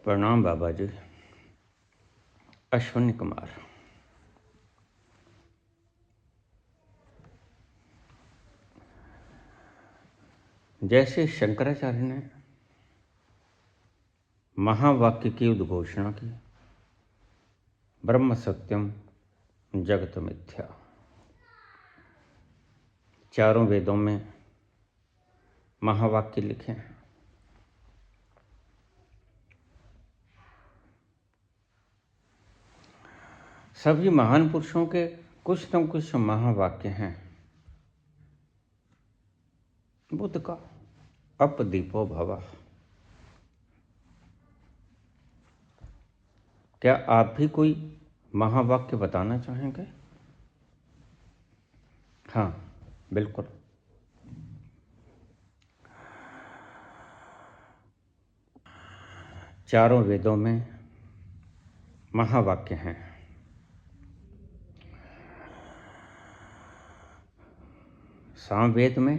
प्रणाम बाबा जी। अश्विनी कुमार। जैसे शंकराचार्य ने महावाक्य की उद्घोषणा की, ब्रह्म सत्यम जगत मिथ्या, चारों वेदों में महावाक्य लिखे हैं। सभी महान पुरुषों के कुछ न कुछ महावाक्य हैं। बुद्ध का अपदीपो भवः। क्या आप भी कोई महावाक्य बताना चाहेंगे? हाँ, बिल्कुल। चारों वेदों में महावाक्य हैं। सामवेद में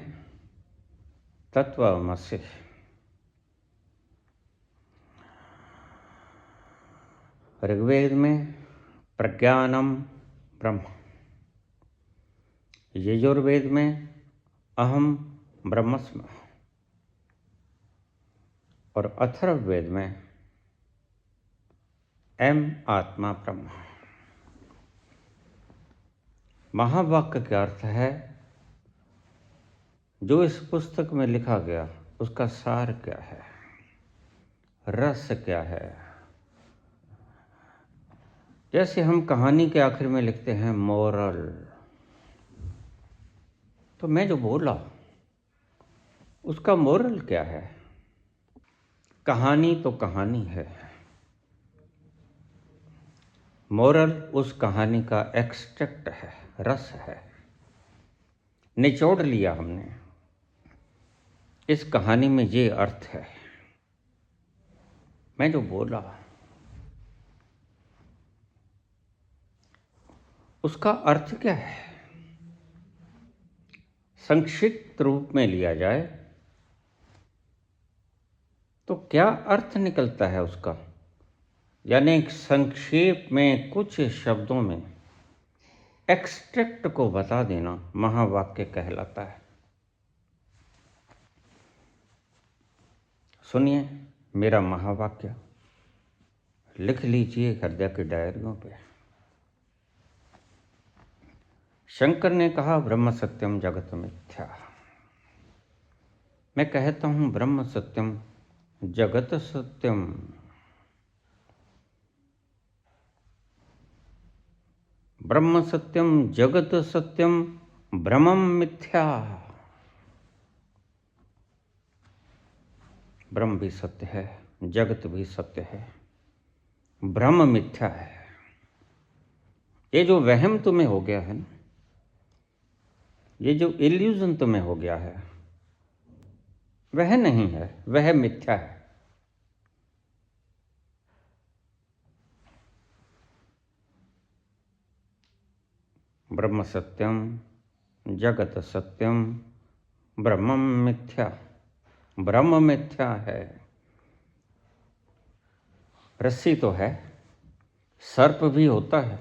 तत्वमसि, ऋग्वेद में प्रज्ञानम ब्रह्म, यजुर्वेद में अहम ब्रह्मस्मि और अथर्ववेद में एम आत्मा ब्रह्म। महावाक्य का अर्थ है जो इस पुस्तक में लिखा गया उसका सार क्या है, रस क्या है। जैसे हम कहानी के आखिर में लिखते हैं मोरल, तो मैं जो बोला उसका मोरल क्या है? कहानी तो कहानी है, मोरल उस कहानी का एक्सट्रैक्ट है, रस है, निचोड़ लिया हमने। इस कहानी में ये अर्थ है। मैं जो बोला उसका अर्थ क्या है? संक्षिप्त रूप में लिया जाए तो क्या अर्थ निकलता है उसका? यानी संक्षेप में कुछ शब्दों में एक्सट्रैक्ट को बता देना महावाक्य कहलाता है। सुनिए मेरा महावाक्य, लिख लीजिए हृदय की डायरियों पे। शंकर ने कहा ब्रह्म सत्यम जगत मिथ्या। मैं कहता हूं ब्रह्म सत्यम जगत सत्यम। ब्रह्म सत्यम जगत सत्यम ब्रह्मम मिथ्या। ब्रह्म भी सत्य है, जगत भी सत्य है, ब्रह्म मिथ्या है। ये जो वहम तुम्हें हो गया है ना, ये जो इल्यूजन तुम्हें हो गया है, वह नहीं है, वह मिथ्या है। ब्रह्म सत्यम जगत सत्यम ब्रह्मम मिथ्या। ब्रह्म मिथ्या है। रस्सी तो है, सर्प भी होता है,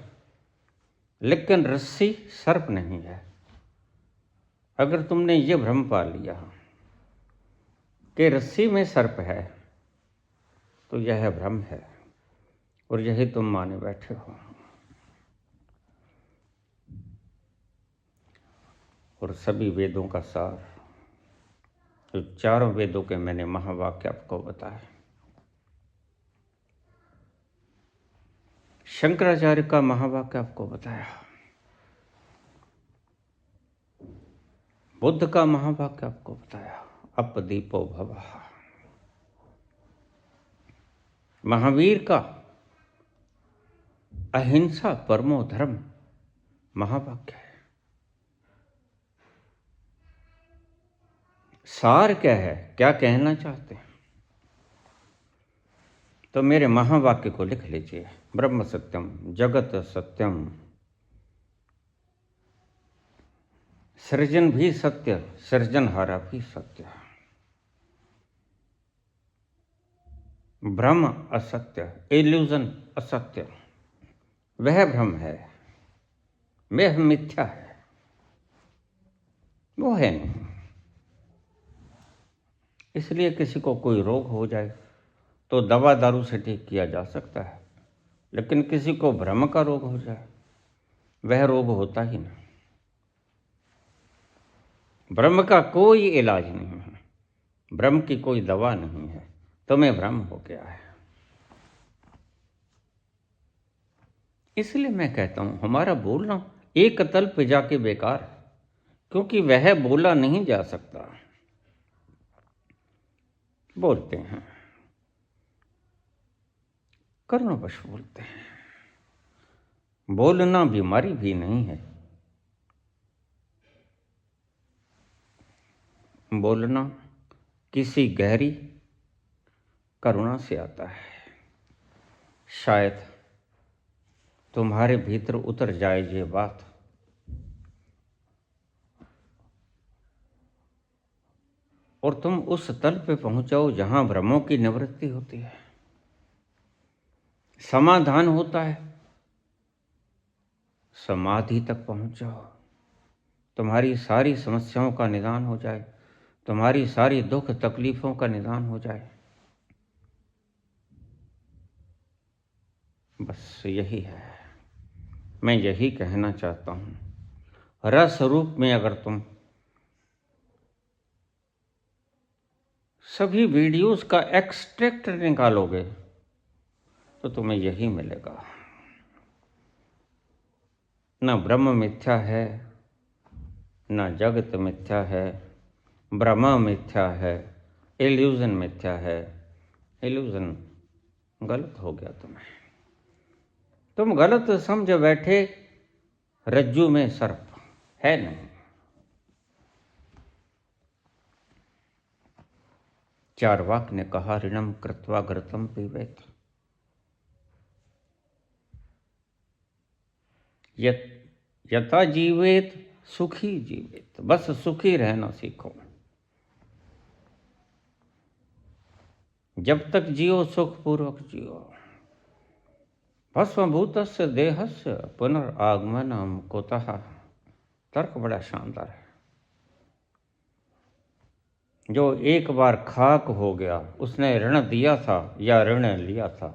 लेकिन रस्सी सर्प नहीं है। अगर तुमने ये भ्रम पा लिया कि रस्सी में सर्प है तो यह भ्रम है और यही तुम माने बैठे हो। और सभी वेदों का सार, तो चारों वेदों के मैंने महावाक्य आपको बताए। शंकराचार्य का महावाक्य आपको बताया, बुद्ध का महावाक्य आपको बताया, अपदीपो भवः। महावीर का अहिंसा परमो धर्म महावाक्य है। सार क्या है, क्या कहना चाहते हैं? तो मेरे महावाक्य को लिख लीजिए। ब्रह्म सत्यम जगत सत्यम। सृजन भी सत्य, सृजनहारा भी सत्य। भ्रम असत्य, इल्यूजन असत्य, वह भ्रम है, वह मिथ्या है, वो है नहीं। इसलिए किसी को कोई रोग हो जाए तो दवा दारू से ठीक किया जा सकता है, लेकिन किसी को भ्रम का रोग हो जाए वह रोग होता ही नहीं। भ्रम का कोई इलाज नहीं है, भ्रम की कोई दवा नहीं है, तुम्हें भ्रम हो गया है। इसलिए मैं कहता हूं हमारा बोलना एक तल पे जाके बेकार है, क्योंकि वह बोला नहीं जा सकता। बोलते हैं, कर्णवश बोलते हैं। बोलना बीमारी भी नहीं है, बोलना किसी गहरी करुणा से आता है। शायद तुम्हारे भीतर उतर जाए ये बात, और तुम उस तल पे पहुंचाओ जहां भ्रमों की निवृत्ति होती है, समाधान होता है, समाधि तक पहुंच जाओ, तुम्हारी सारी समस्याओं का निदान हो जाए, तुम्हारी सारी दुख तकलीफों का निदान हो जाए। बस यही है, मैं यही कहना चाहता हूं। रस रूप में अगर तुम सभी वीडियोस का एक्सट्रैक्ट निकालोगे तो तुम्हें यही मिलेगा। न ब्रह्म मिथ्या है, न जगत मिथ्या है, ब्रह्म मिथ्या है, इल्यूजन मिथ्या है। इल्यूजन गलत हो गया तुम्हें, तुम गलत समझ बैठे रज्जू में सर्प है नहीं। चार्वाक ने कहा ऋणम कृत्वा घृतम पीबेत, यथा जीवेत सुखी जीवेत। बस सुखी रहना सीखो, जब तक जियो सुखपूर्वक जियो। भस्मभूतस्य देहस्य पुनर्आगमनम कुतः। तर्क बड़ा शानदार है। जो एक बार खाक हो गया, उसने ऋण दिया था या ऋण लिया था,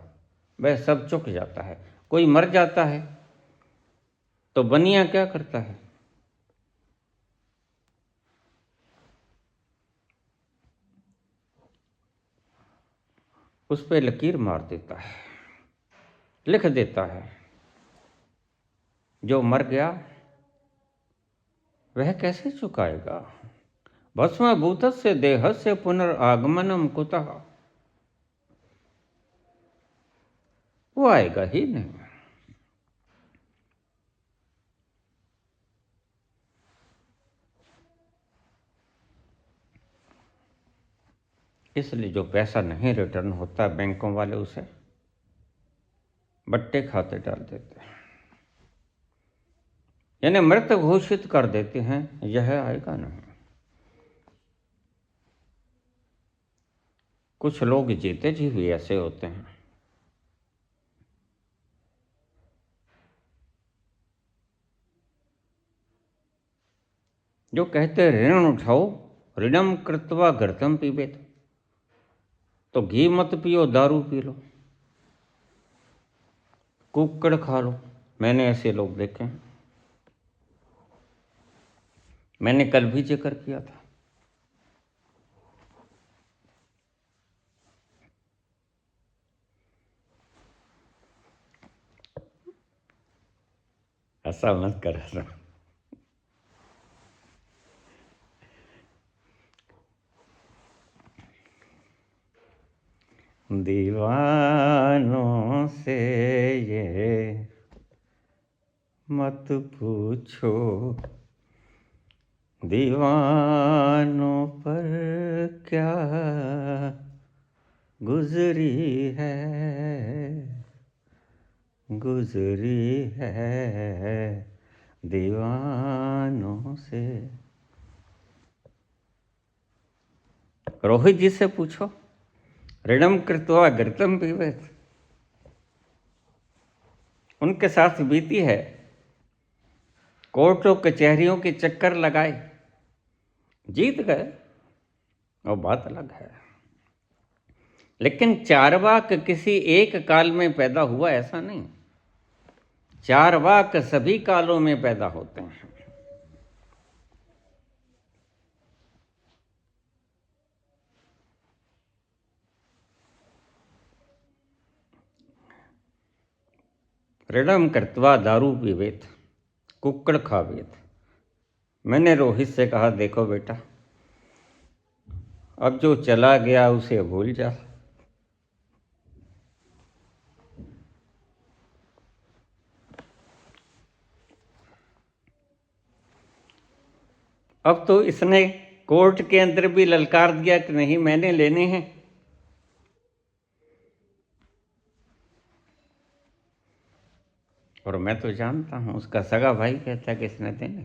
वह सब चुक जाता है। कोई मर जाता है तो बनिया क्या करता है, उस पे लकीर मार देता है, लिख देता है। जो मर गया वह कैसे चुकाएगा। भस्मभूतस्य देहस्य पुनर्आगमनम कुतः। वो आएगा ही नहीं। इसलिए जो पैसा नहीं रिटर्न होता, बैंकों वाले उसे बट्टे खाते डाल देते हैं, यानी मृत घोषित कर देते हैं, यह आएगा नहीं। कुछ लोग जीते जी भी ऐसे होते हैं, जो कहते हैं ऋण उठाओ, ऋणम कृत्वा घृतम पीबेत। तो घी मत पियो, दारू पी लो, कुक्कड़ खा लो। मैंने ऐसे लोग देखे हैं, मैंने कल भी जिक्र किया था। ऐसा मत कर। दीवानों से ये मत पूछो, दीवानों पर क्या गुजरी है, गुजरी है दीवानों से। रोहित जी से पूछो, ऋणम कृत्वा घृतम पीबेत, उनके साथ बीती है, कोर्टों कचहरियों के चक्कर लगाए, जीत गए, वो बात अलग है। लेकिन चारवाक किसी एक काल में पैदा हुआ ऐसा नहीं, चारवाक सभी कालों में पैदा होते हैं। ऋणम कृत्वा दारू पीवेत, कुक्कड़ खावेत। मैंने रोहित से कहा, देखो बेटा, अब जो चला गया उसे भूल जा। अब तो इसने कोर्ट के अंदर भी ललकार दिया कि नहीं, मैंने लेने हैं। और मैं तो जानता हूं, उसका सगा भाई कहता है कि इसने देने।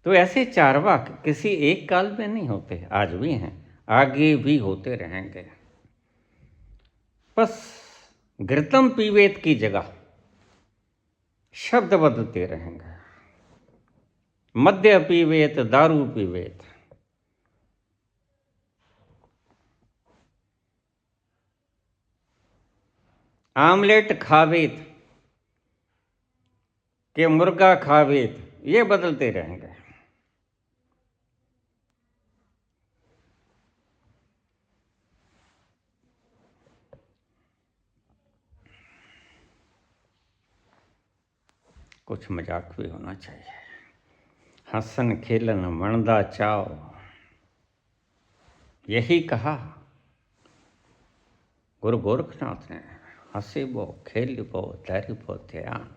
तो ऐसे चारवाक किसी एक काल में नहीं होते, आज भी हैं, आगे भी होते रहेंगे। बस घृतम पीवेत की जगह शब्द बदलते रहेंगे। मद्य पीवेत, दारू पीवेत। आमलेट खावेत के मुर्गा खावेत, ये बदलते रहेंगे। कुछ मजाक भी होना चाहिए। हंसन खेलन मणदा चाव, यही कहा गुरु गोरखनाथ ने। हंसीबो खेलिबो धैर्यबो ध्यान।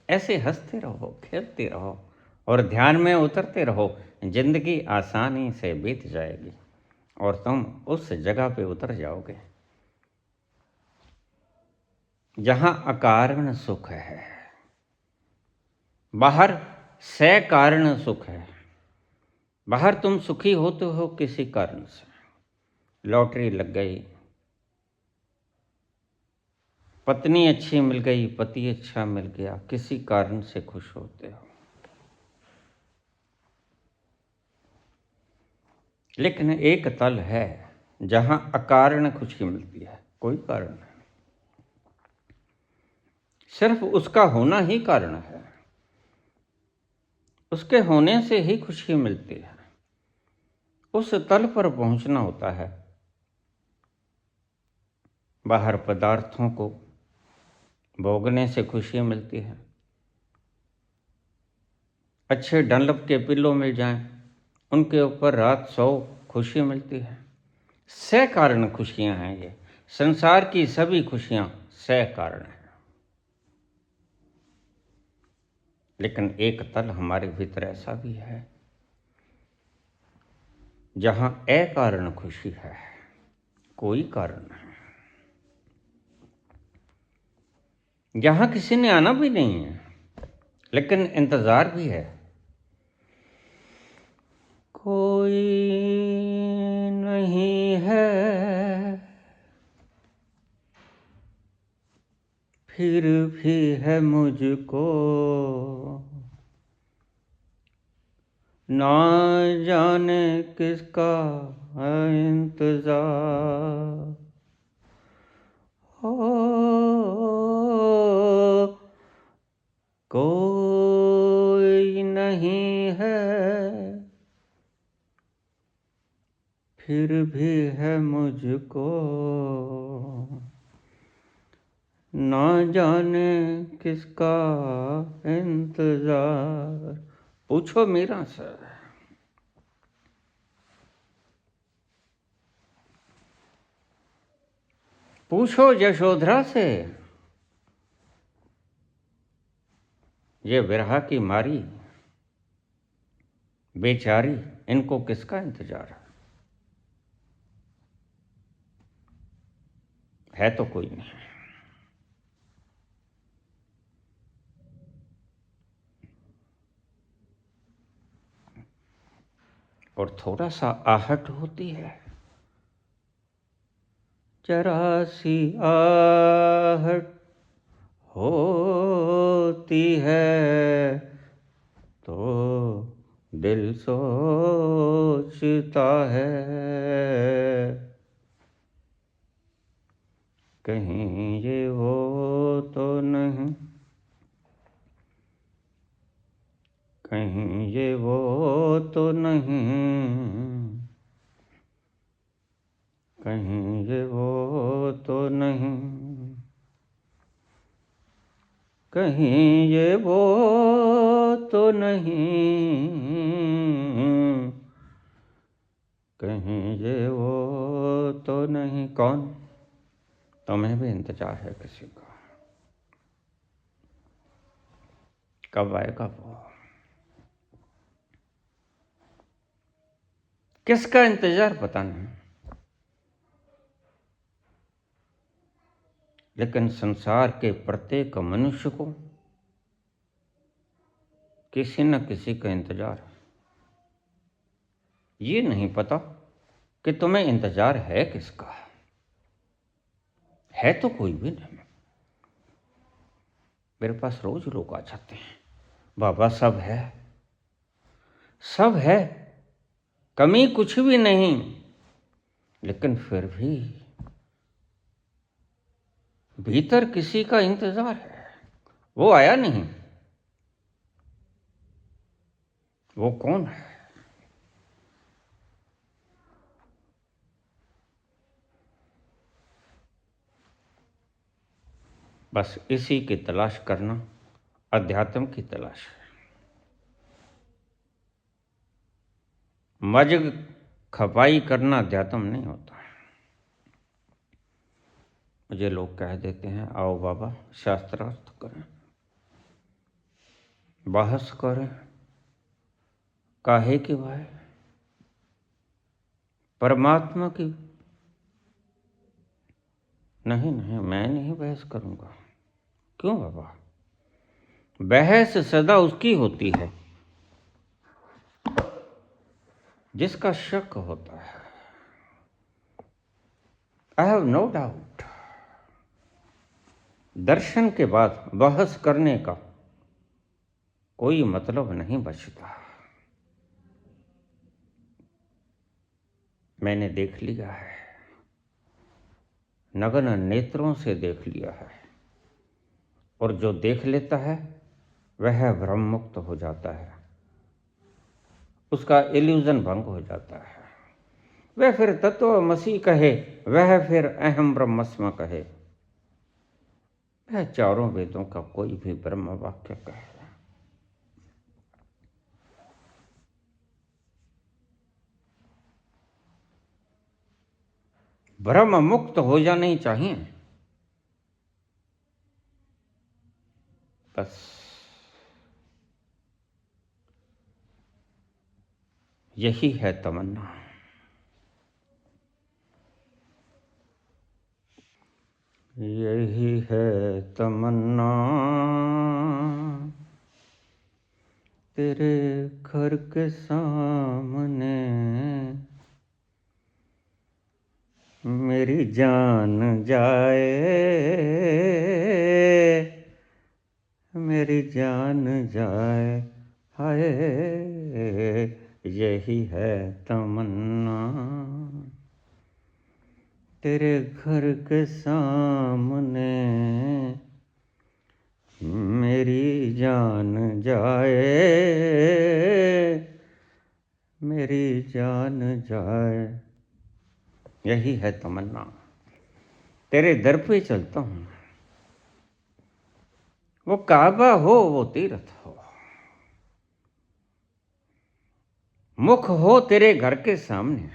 ऐसे हंसते रहो, खेलते रहो और ध्यान में उतरते रहो, जिंदगी आसानी से बीत जाएगी और तुम उस जगह पे उतर जाओगे जहां अकारण सुख है। बाहर सकारण सुख है। बाहर तुम सुखी होते हो किसी कारण से, लॉटरी लग गई, पत्नी अच्छी मिल गई, पति अच्छा मिल गया, किसी कारण से खुश होते हो। लेकिन एक तल है जहां अकारण खुशी मिलती है, कोई कारण नहीं, सिर्फ उसका होना ही कारण है। उसके होने से ही खुशी मिलती है। उस तल पर पहुंचना होता है। बाहर पदार्थों को भोगने से खुशी मिलती है, अच्छे डंलप के पिल्लो मिल जाएं, उनके ऊपर रात सो, खुशी मिलती है। सकारण खुशियां हैं ये। संसार की सभी खुशियां सकारण हैं। लेकिन एक तल हमारे भीतर ऐसा भी है जहां अकारण खुशी है, कोई कारण नहीं, जहां किसी ने आना भी नहीं है लेकिन इंतजार भी है। कोई नहीं है फिर भी है मुझको, ना जाने किसका है इंतजार। हो कोई नहीं है फिर भी है मुझको, ना जाने किसका इंतजार। पूछो मीरा से, पूछो यशोधरा से, ये विरह की मारी बेचारी, इनको किसका इंतजार है? तो कोई नहीं। और थोड़ा सा आहट होती है जरा सी आहट होती है तो दिल सोचता है, कहीं ये वो तो नहीं, कहीं ये वो तो नहीं, कहीं ये वो तो नहीं, कहीं ये वो तो नहीं, कहीं ये वो तो नहीं। कौन? तुम्हें भी इंतजार है किसी का, कब आएगा वो? किसका इंतजार पता नहीं, लेकिन संसार के प्रत्येक मनुष्य को किसी न किसी का इंतजार है। ये नहीं पता कि तुम्हें इंतजार है किसका, है तो कोई भी नहीं। मेरे पास रोज लोग आ जाते हैं, बाबा सब है, सब है, कमी कुछ भी नहीं, लेकिन फिर भी भीतर किसी का इंतजार है। वो आया नहीं, वो कौन है? बस इसी की तलाश करना अध्यात्म की तलाश है। मजग खपाई करना अध्यात्म नहीं होता। मुझे लोग कह देते हैं, आओ बाबा शास्त्रार्थ करें, बहस करें, काहे की भाई, परमात्मा की। नहीं नहीं, मैं नहीं बहस करूंगा। क्यों बाबा? बहस सदा उसकी होती है जिसका शक होता है। आई हैव नो डाउट, दर्शन के बाद बहस करने का कोई मतलब नहीं बचता। मैंने देख लिया है, नग्न नेत्रों से देख लिया है, और जो देख लेता है वह भ्रम मुक्त हो जाता है, उसका इल्यूजन भंग हो जाता है। वह फिर तत्वमसि कहे, वह फिर अहम ब्रह्मस्म कहे, वह चारों वेदों का कोई भी ब्रह्म वाक्य कहे। भ्रम मुक्त हो जाना ही चाहिए, बस यही है तमन्ना। यही है तमन्ना, तेरे घर के सामने मेरी जान जाए, मेरी जान जाए, हाय यही है तमन्ना, तेरे घर के सामने मेरी जान जाए, मेरी जान जाए, यही है तमन्ना। तेरे दर पे चलता हूँ, वो काबा हो वो तीर्थ हो, मुख हो तेरे घर के सामने,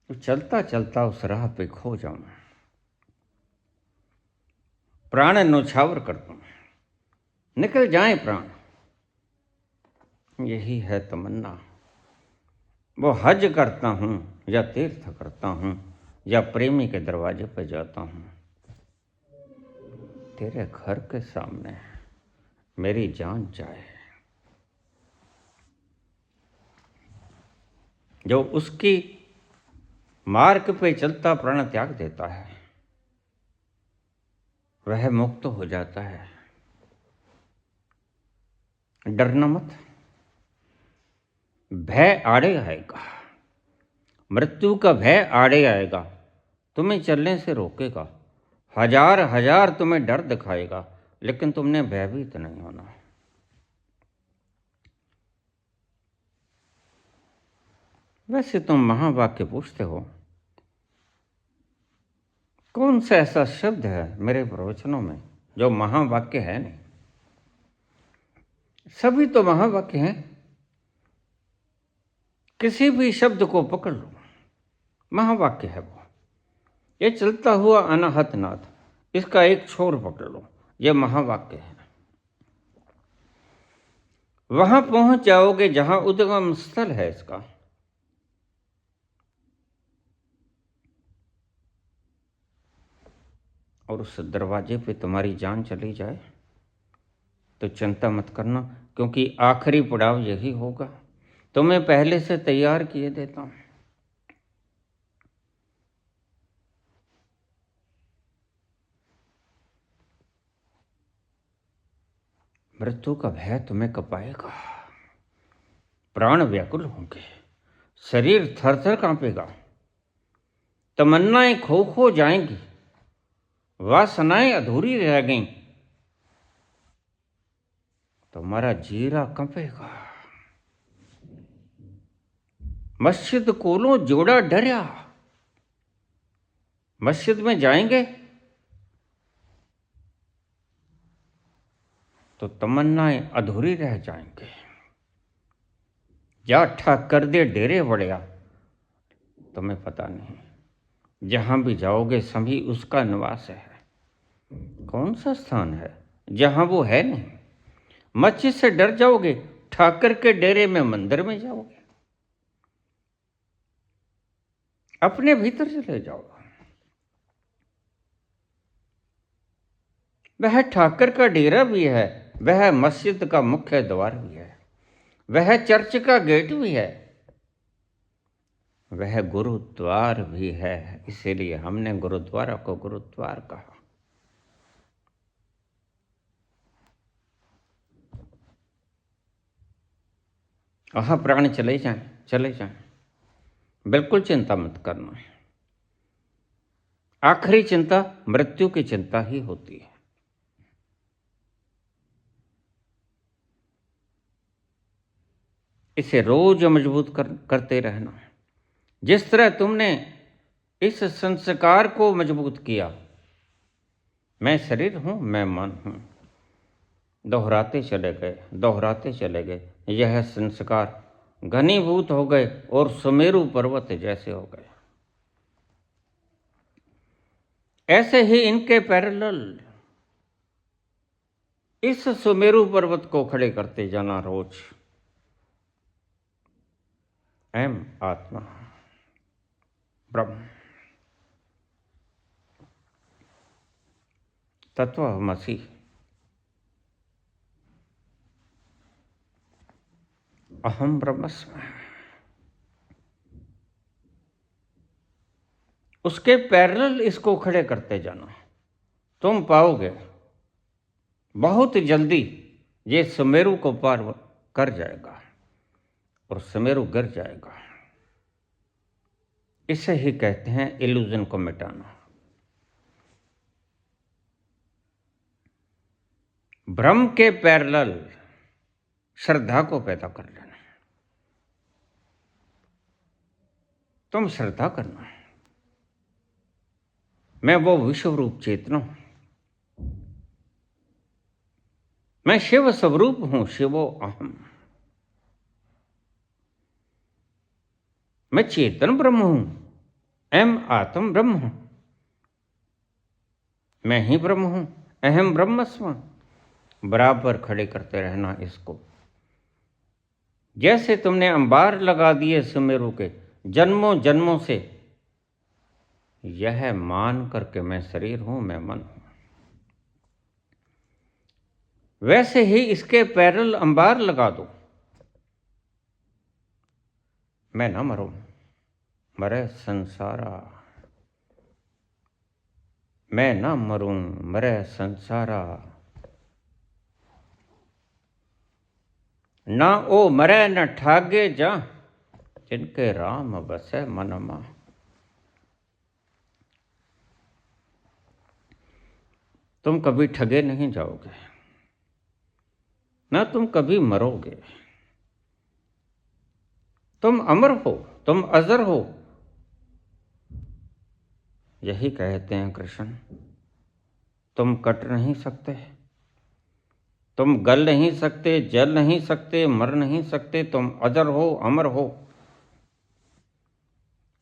तो चलता चलता उस राह पे खो जाऊं, प्राण न्यौछावर कर दूं, निकल जाए प्राण, यही है तमन्ना। वो हज करता हूँ या तीर्थ करता हूँ या प्रेमी के दरवाजे पे जाता हूँ, तेरे घर के सामने मेरी जान जाए। जो उसकी मार्ग पे चलता प्राण त्याग देता है, वह मुक्त हो जाता है। डरना मत, भय आड़े आएगा, मृत्यु का भय आड़े आएगा, तुम्हें चलने से रोकेगा, हजार हजार तुम्हें डर दिखाएगा, लेकिन तुमने भयभीत नहीं होना। वैसे तुम महावाक्य पूछते हो, कौन सा ऐसा शब्द है मेरे प्रवचनों में जो महावाक्य है नहीं? सभी तो महावाक्य हैं। किसी भी शब्द को पकड़ लो, महावाक्य है वो। ये चलता हुआ अनाहत नाद, इसका एक छोर पकड़ लो, ये महावाक्य है। वहां पहुंच जाओगे जहां उद्गम स्थल है इसका। और उस दरवाजे पे तुम्हारी जान चली जाए तो चिंता मत करना, क्योंकि आखिरी पड़ाव यही होगा। तुम्हें पहले से तैयार किए देता हूं। मृत्यु का भय तुम्हें कपाएगा, प्राण व्याकुल होंगे, शरीर थर थर कांपेगा, तमन्नाएं खो खो जाएंगी, वासनाएं अधूरी रह गईं, तुम्हारा जीरा कंपेगा। मस्जिद कोलों जोड़ा डरिया, मस्जिद में जाएंगे तो तमन्नाएं अधूरी रह जाएंगे। जा ठाक कर दे डेरे बढ़िया, तुम्हें पता नहीं, जहां भी जाओगे सभी उसका निवास है। कौन सा स्थान है जहां वो है नहीं? मस्जिद से डर जाओगे, ठाकर के डेरे में मंदिर में जाओगे, अपने भीतर चले जाओ। वह ठाकर का डेरा भी है, वह मस्जिद का मुख्य द्वार भी है, वह चर्च का गेट भी है, वह गुरुद्वार भी है। इसीलिए हमने गुरुद्वारा को गुरुद्वार कहा। वहां प्राण चले जाएं, चले जाएं, बिल्कुल चिंता मत करना। आखिरी चिंता मृत्यु की चिंता ही होती है। इसे रोज मजबूत करते रहना, जिस तरह तुमने इस संस्कार को मजबूत किया, मैं शरीर हूं, मैं मन हूं, दोहराते चले गए, दोहराते चले गए, यह संस्कार घनीभूत हो गए और सुमेरु पर्वत जैसे हो गए। ऐसे ही इनके पैरेलल इस सुमेरु पर्वत को खड़े करते जाना रोज। एम आत्मा ब्रह्म तत्वमसि, अहम ब्रह्मस्मि। उसके पैरेलल इसको खड़े करते जाना, तुम पाओगे बहुत जल्दी ये सुमेरु को पार कर जाएगा और सुमेरु गिर जाएगा। इसे ही कहते हैं इल्यूजन को मिटाना। भ्रम के पैरेलल श्रद्धा को पैदा कर लेना। तुम श्रद्धा करना, मैं वो विश्व रूप चेतना हूं, मैं शिव स्वरूप हूं, शिवो अहम, मैं चेतन ब्रह्म हूं, एम आत्म ब्रह्म हूं, मैं ही ब्रह्म हूं, अहम ब्रह्मस्म। बराबर खड़े करते रहना इसको। जैसे तुमने अंबार लगा दिए सुमेरु के जन्मों जन्मों से, यह मान करके मैं शरीर हूं, मैं मन हूं, वैसे ही इसके पैरेलल अंबार लगा दो। मैं ना मरूं, मरे संसारा, मैं ना मरूं मरे संसारा, ना ओ मरे न ठागे जा, जिनके राम बसे मनमा। तुम कभी ठगे नहीं जाओगे, ना तुम कभी मरोगे। तुम अमर हो, तुम अजर हो, यही कहते हैं कृष्ण। तुम कट नहीं सकते, तुम गल नहीं सकते, जल नहीं सकते, मर नहीं सकते। तुम अजर हो, अमर हो।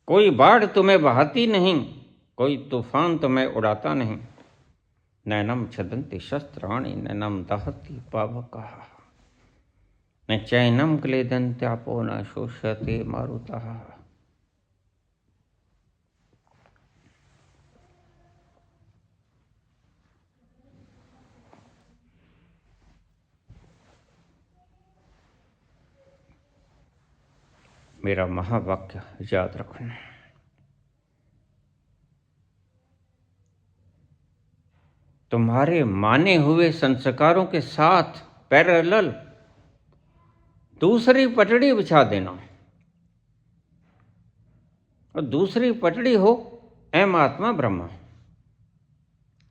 कोई बाढ़ तुम्हें बहाती नहीं, कोई तूफान तुम्हें उड़ाता नहीं। नैनम छदन्ति शस्त्राणि, नैनम दहति पावकः, न चैनम क्लेदन्त्यापो न शोष्यते मारुतः। मेरा महावाक्य याद रखना। तुम्हारे माने हुए संस्कारों के साथ पैरेलल दूसरी पटड़ी बिछा देना, और दूसरी पटड़ी हो एम आत्मा ब्रह्मा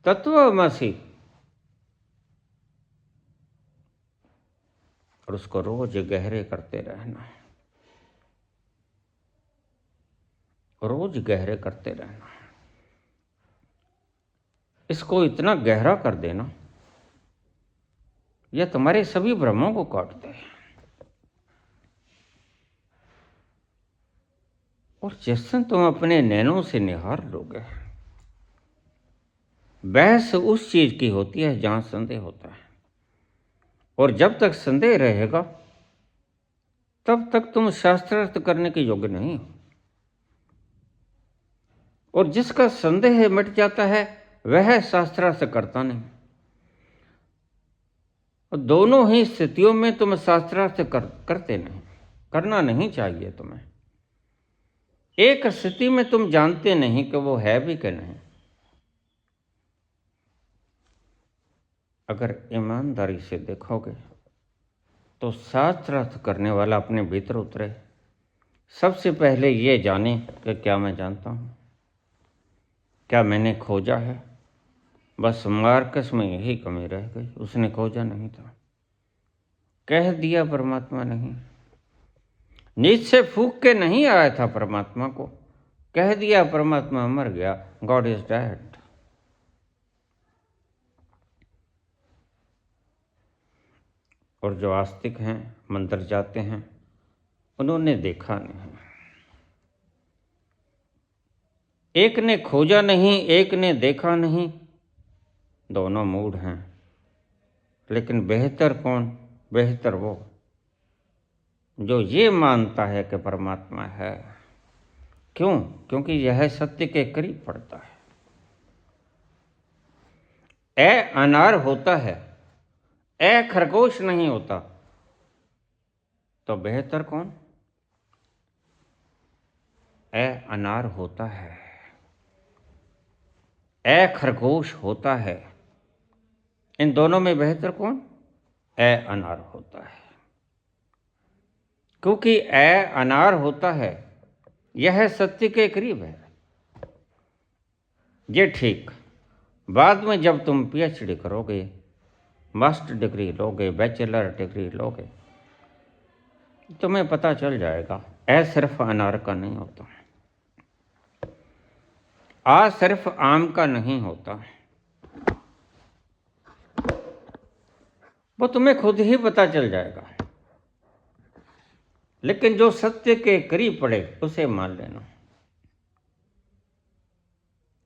तत्वमसि, और उसको रोज गहरे करते रहना, रोज गहरे करते रहना। इसको इतना गहरा कर देना, यह तुम्हारे सभी भ्रमों को काट दे। और जैसे तुम अपने नैनों से निहार लोगे, बहस उस चीज की होती है जहां संदेह होता है, और जब तक संदेह रहेगा तब तक तुम शास्त्रार्थ करने के योग्य नहीं हो। और जिसका संदेह मिट जाता है वह शास्त्रार्थ करता नहीं। और दोनों ही स्थितियों में तुम शास्त्रार्थ करते नहीं, करना नहीं चाहिए तुम्हें। एक स्थिति में तुम जानते नहीं कि वो है भी कि नहीं। अगर ईमानदारी से देखोगे तो शास्त्रार्थ करने वाला अपने भीतर उतरे। सबसे पहले ये जाने कि क्या मैं जानता हूँ, क्या मैंने खोजा है। बस मार्कस में यही कमी रह गई, उसने खोजा नहीं था। कह दिया परमात्मा नहीं, नीच से फूक के नहीं आया था परमात्मा को। कह दिया परमात्मा मर गया, गॉड इज डेड। और जो आस्तिक हैं, मंदिर जाते हैं, उन्होंने देखा नहीं। एक ने खोजा नहीं, एक ने देखा नहीं, दोनों मूड हैं। लेकिन बेहतर कौन? बेहतर वो जो ये मानता है कि परमात्मा है। क्यों? क्योंकि यह सत्य के करीब पड़ता है। ए अनार होता है, ए खरगोश नहीं होता। तो बेहतर कौन? ए अनार होता है, ए खरगोश होता है। इन दोनों में बेहतर कौन? ए अनार होता है। क्योंकि ए अनार होता है, यह सत्य के करीब है। ये ठीक बाद में जब तुम पीएचडी करोगे, मास्टर डिग्री लोगे, बैचलर डिग्री लोगे, तुम्हें पता चल जाएगा ए सिर्फ अनार का नहीं होता, आ सिर्फ आम का नहीं होता। वो तुम्हें खुद ही पता चल जाएगा। लेकिन जो सत्य के करीब पड़े उसे मान लेना,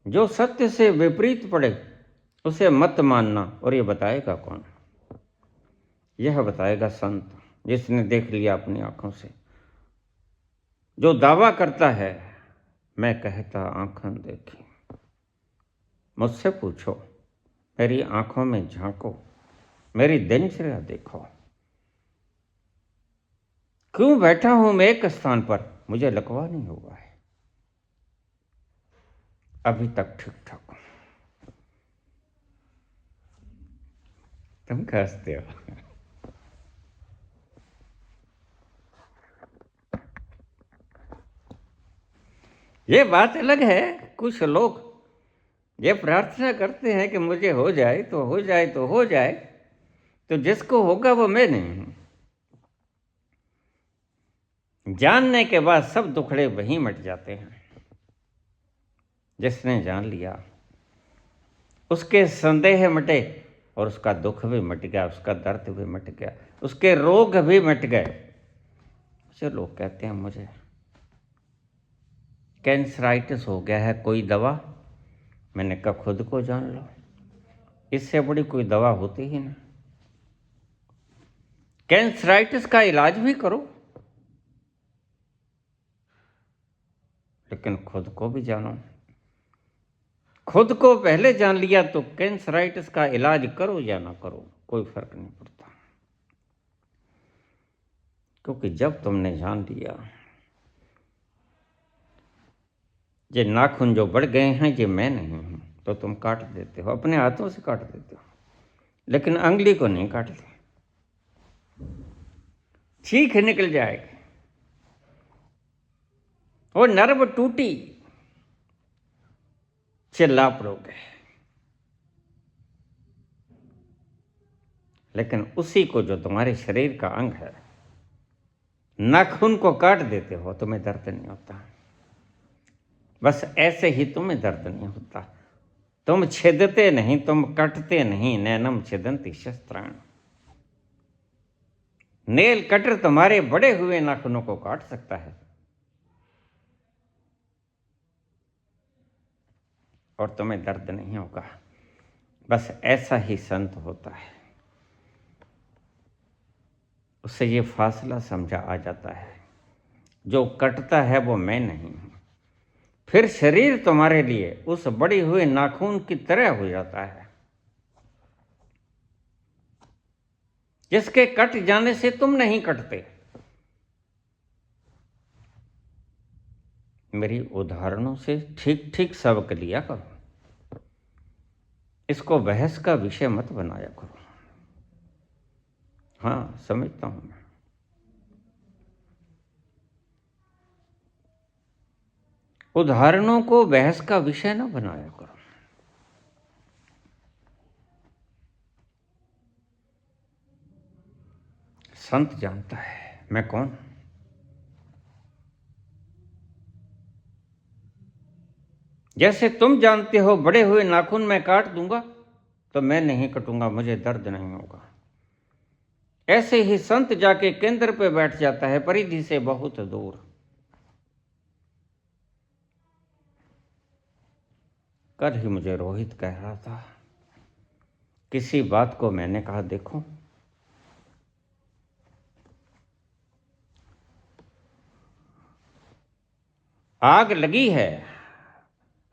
जो सत्य से विपरीत पड़े उसे मत मानना। और ये बताएगा कौन? यह बताएगा संत, जिसने देख लिया अपनी आंखों से। जो दावा करता है मैं कहता आंखों देखी, मुझसे पूछो, मेरी आंखों में झांको, मेरी दिनचर्या देखो। क्यों बैठा हूं मैं एक स्थान पर? मुझे लकवा नहीं हुआ है। अभी तक ठीक ठाक हूं। तुम क्या हंसते हो? ये बात अलग है। कुछ लोग ये प्रार्थना करते हैं कि मुझे हो जाए तो हो जाए तो हो जाए, तो जिसको होगा वो मैं नहीं हूं। जानने के बाद सब दुखड़े वहीं मिट जाते हैं। जिसने जान लिया उसके संदेह मिटे और उसका दुख भी मिट गया, उसका दर्द भी मिट गया, उसके रोग भी मिट गए। जो लोग कहते हैं मुझे कैंसराइटिस हो गया है, कोई दवा? मैंने कहा खुद को जान लो, इससे बड़ी कोई दवा होती ही नहीं। कैंसराइटिस का इलाज भी करो, लेकिन खुद को भी जानो। खुद को पहले जान लिया तो कैंसराइटिस का इलाज करो या ना करो कोई फर्क नहीं पड़ता। क्योंकि जब तुमने जान लिया ये नाखून जो बढ़ गए हैं ये मैं नहीं हूं, तो तुम काट देते हो, अपने हाथों से काट देते हो, लेकिन अंगुली को नहीं काटते। चीख निकल जाएगी, वो नर्व टूटी, चिल्ला पड़ोगे, लेकिन उसी को जो तुम्हारे शरीर का अंग है, नाखून को काट देते हो, तुम्हें दर्द नहीं होता। बस ऐसे ही तुम्हें दर्द नहीं होता। तुम छेदते नहीं, तुम कटते नहीं। नैनम छेदन्ति शस्त्राण। नेल कटर तुम्हारे बड़े हुए नाखूनों को काट सकता है और तुम्हें दर्द नहीं होगा। बस ऐसा ही संत होता है, उससे ये फासला समझा आ जाता है, जो कटता है वो मैं नहीं हूं। फिर शरीर तुम्हारे लिए उस बड़ी हुए नाखून की तरह हो जाता है, जिसके कट जाने से तुम नहीं कटते। मेरी उदाहरणों से ठीक ठीक सबक लिया करो, इसको बहस का विषय मत बनाया करो। हाँ, समझता हूं मैं। उदाहरणों को बहस का विषय न बनाया करो। संत जानता है मैं कौन। जैसे तुम जानते हो बड़े हुए नाखून मैं काट दूंगा, तो मैं नहीं कटूंगा, मुझे दर्द नहीं होगा। ऐसे ही संत जाके केंद्र पे बैठ जाता है, परिधि से बहुत दूर। कल ही मुझे रोहित कह रहा था, किसी बात को मैंने कहा देखो, आग लगी है,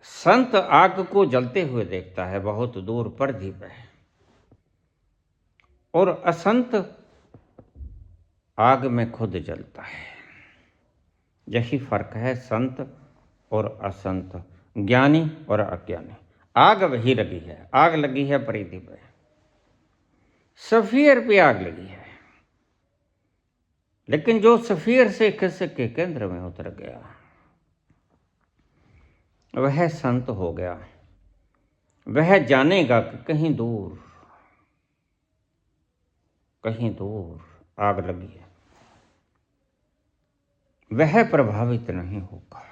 संत आग को जलते हुए देखता है बहुत दूर परिधि पे, और असंत आग में खुद जलता है। यही फर्क है संत और असंत, ज्ञानी और अज्ञानी। आग वही लगी है, आग लगी है परिधि पे, सफियर पे आग लगी है, लेकिन जो सफियर से खिसक के केंद्र में उतर गया वह संत हो गया। वह जानेगा कि कहीं दूर आग लगी है, वह प्रभावित नहीं होगा।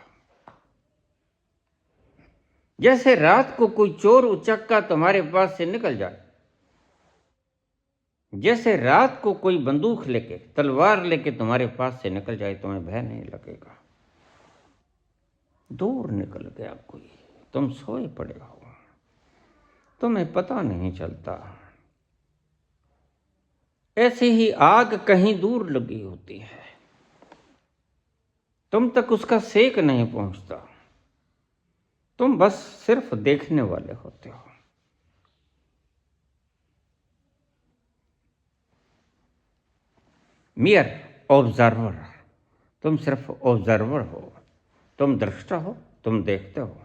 जैसे रात को कोई चोर उचक्का तुम्हारे पास से निकल जाए, जैसे रात को कोई बंदूक लेके तलवार लेके तुम्हारे पास से निकल जाए, तुम्हें भय नहीं लगेगा। दूर निकल गया कोई, तुम सोए पड़े हो, तुम्हें पता नहीं चलता। ऐसे ही आग कहीं दूर लगी होती है, तुम तक उसका सेक नहीं पहुंचता, तुम बस सिर्फ देखने वाले होते हो। मियर ऑब्जर्वर, तुम सिर्फ ऑब्जर्वर हो, तुम दृष्टा हो, तुम देखते हो।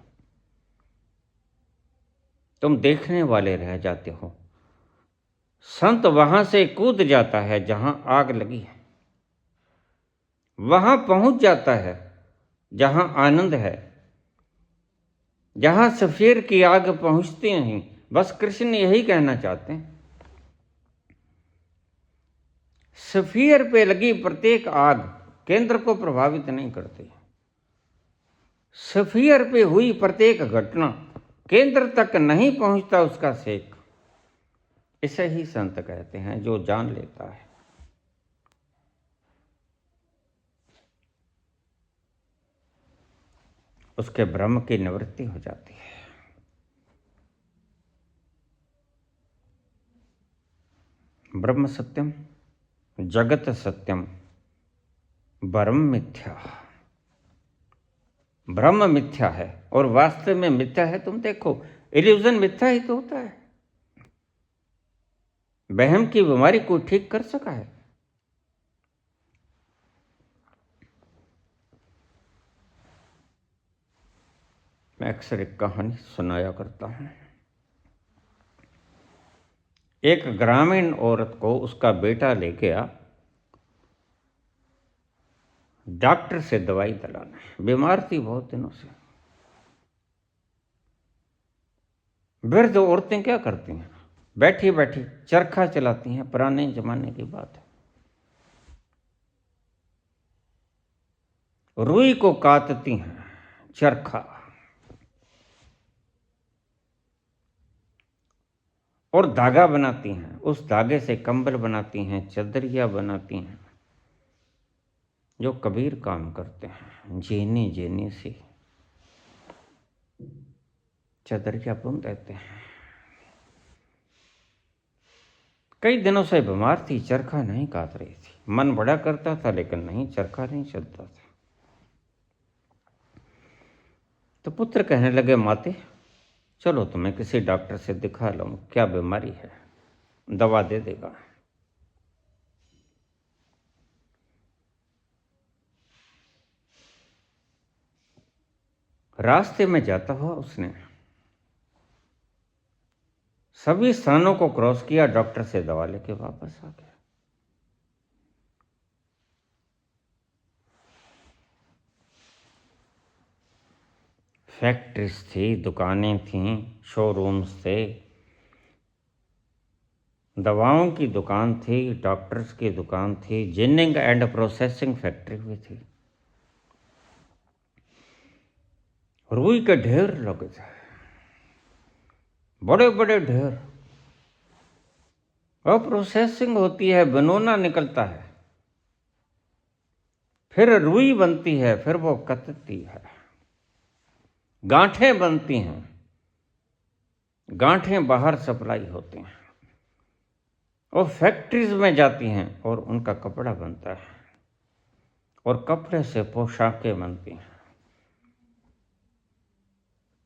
तुम देखने वाले रह जाते हो। संत वहां से कूद जाता है जहां आग लगी है, वहां पहुंच जाता है जहां आनंद है, जहां सफेर की आग पहुंचती नहीं। बस कृष्ण यही कहना चाहते हैं। सफेर पे लगी प्रत्येक आग केंद्र को प्रभावित नहीं करती। सफेर पे हुई प्रत्येक घटना केंद्र तक नहीं पहुंचता उसका सेक। इसे ही संत कहते हैं, जो जान लेता है। उसके भ्रम की निवृत्ति हो जाती है। ब्रह्म सत्यम जगत सत्यम ब्रह्म मिथ्या। ब्रह्म मिथ्या है और वास्तव में मिथ्या है। तुम देखो, इल्यूजन मिथ्या ही तो होता है। वहम की बीमारी को ठीक कर सका है? मैं अक्सर एक कहानी सुनाया करता हूं। एक ग्रामीण औरत को उसका बेटा लेके गया डॉक्टर से दवाई दिलाने। बीमार थी बहुत दिनों से। वृद्ध औरतें क्या करती हैं? बैठी बैठी चरखा चलाती हैं। पुराने जमाने की बात है। रुई को काटती हैं, चरखा, और धागा बनाती हैं। उस धागे से कंबल बनाती हैं, चदरिया बनाती हैं। जो कबीर काम करते हैं, जेनी जेनी से चदरिया बुन देते हैं। कई दिनों से बीमार थी, चरखा नहीं काट रही थी। मन बड़ा करता था लेकिन नहीं, चरखा नहीं चलता था। तो पुत्र कहने लगे, माते चलो तुम्हें किसी डॉक्टर से दिखा लो, क्या बीमारी है, दवा दे देगा। रास्ते में जाता हुआ उसने सभी स्थानों को क्रॉस किया, डॉक्टर से दवा लेके वापस आ गया। फैक्ट्रीज थी, दुकानें थीं, शोरूम्स थे, दवाओं की दुकान थी, डॉक्टर्स की दुकान थी, जिनिंग एंड प्रोसेसिंग फैक्ट्री भी थी। रुई के ढेर लगे थे, बड़े बड़े ढेर। और प्रोसेसिंग होती है, बनोना निकलता है, फिर रुई बनती है, फिर वो कतती है, गांठें बनती हैं, गांठें बाहर सप्लाई होती हैं और फैक्ट्रीज में जाती हैं और उनका कपड़ा बनता है और कपड़े से पोशाकें बनती हैं।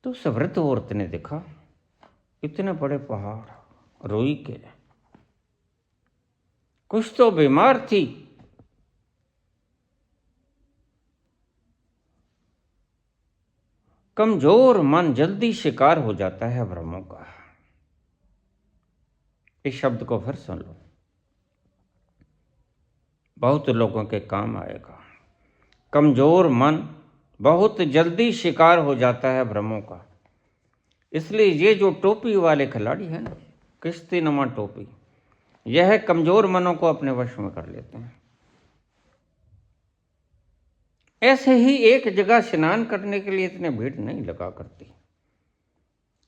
तो उस वृद्ध औरत ने देखा इतने बड़े पहाड़ रुई के। कुछ तो बीमार थी, कमजोर मन जल्दी शिकार हो जाता है भ्रमों का। इस शब्द को फिर सुन लो, बहुत लोगों के काम आएगा। कमजोर मन बहुत जल्दी शिकार हो जाता है भ्रमों का। इसलिए ये जो टोपी वाले खिलाड़ी हैं ना, किश्ती नुमा टोपी, यह कमजोर मनों को अपने वश में कर लेते हैं। ऐसे ही एक जगह स्नान करने के लिए इतने भीड़ नहीं लगा करती,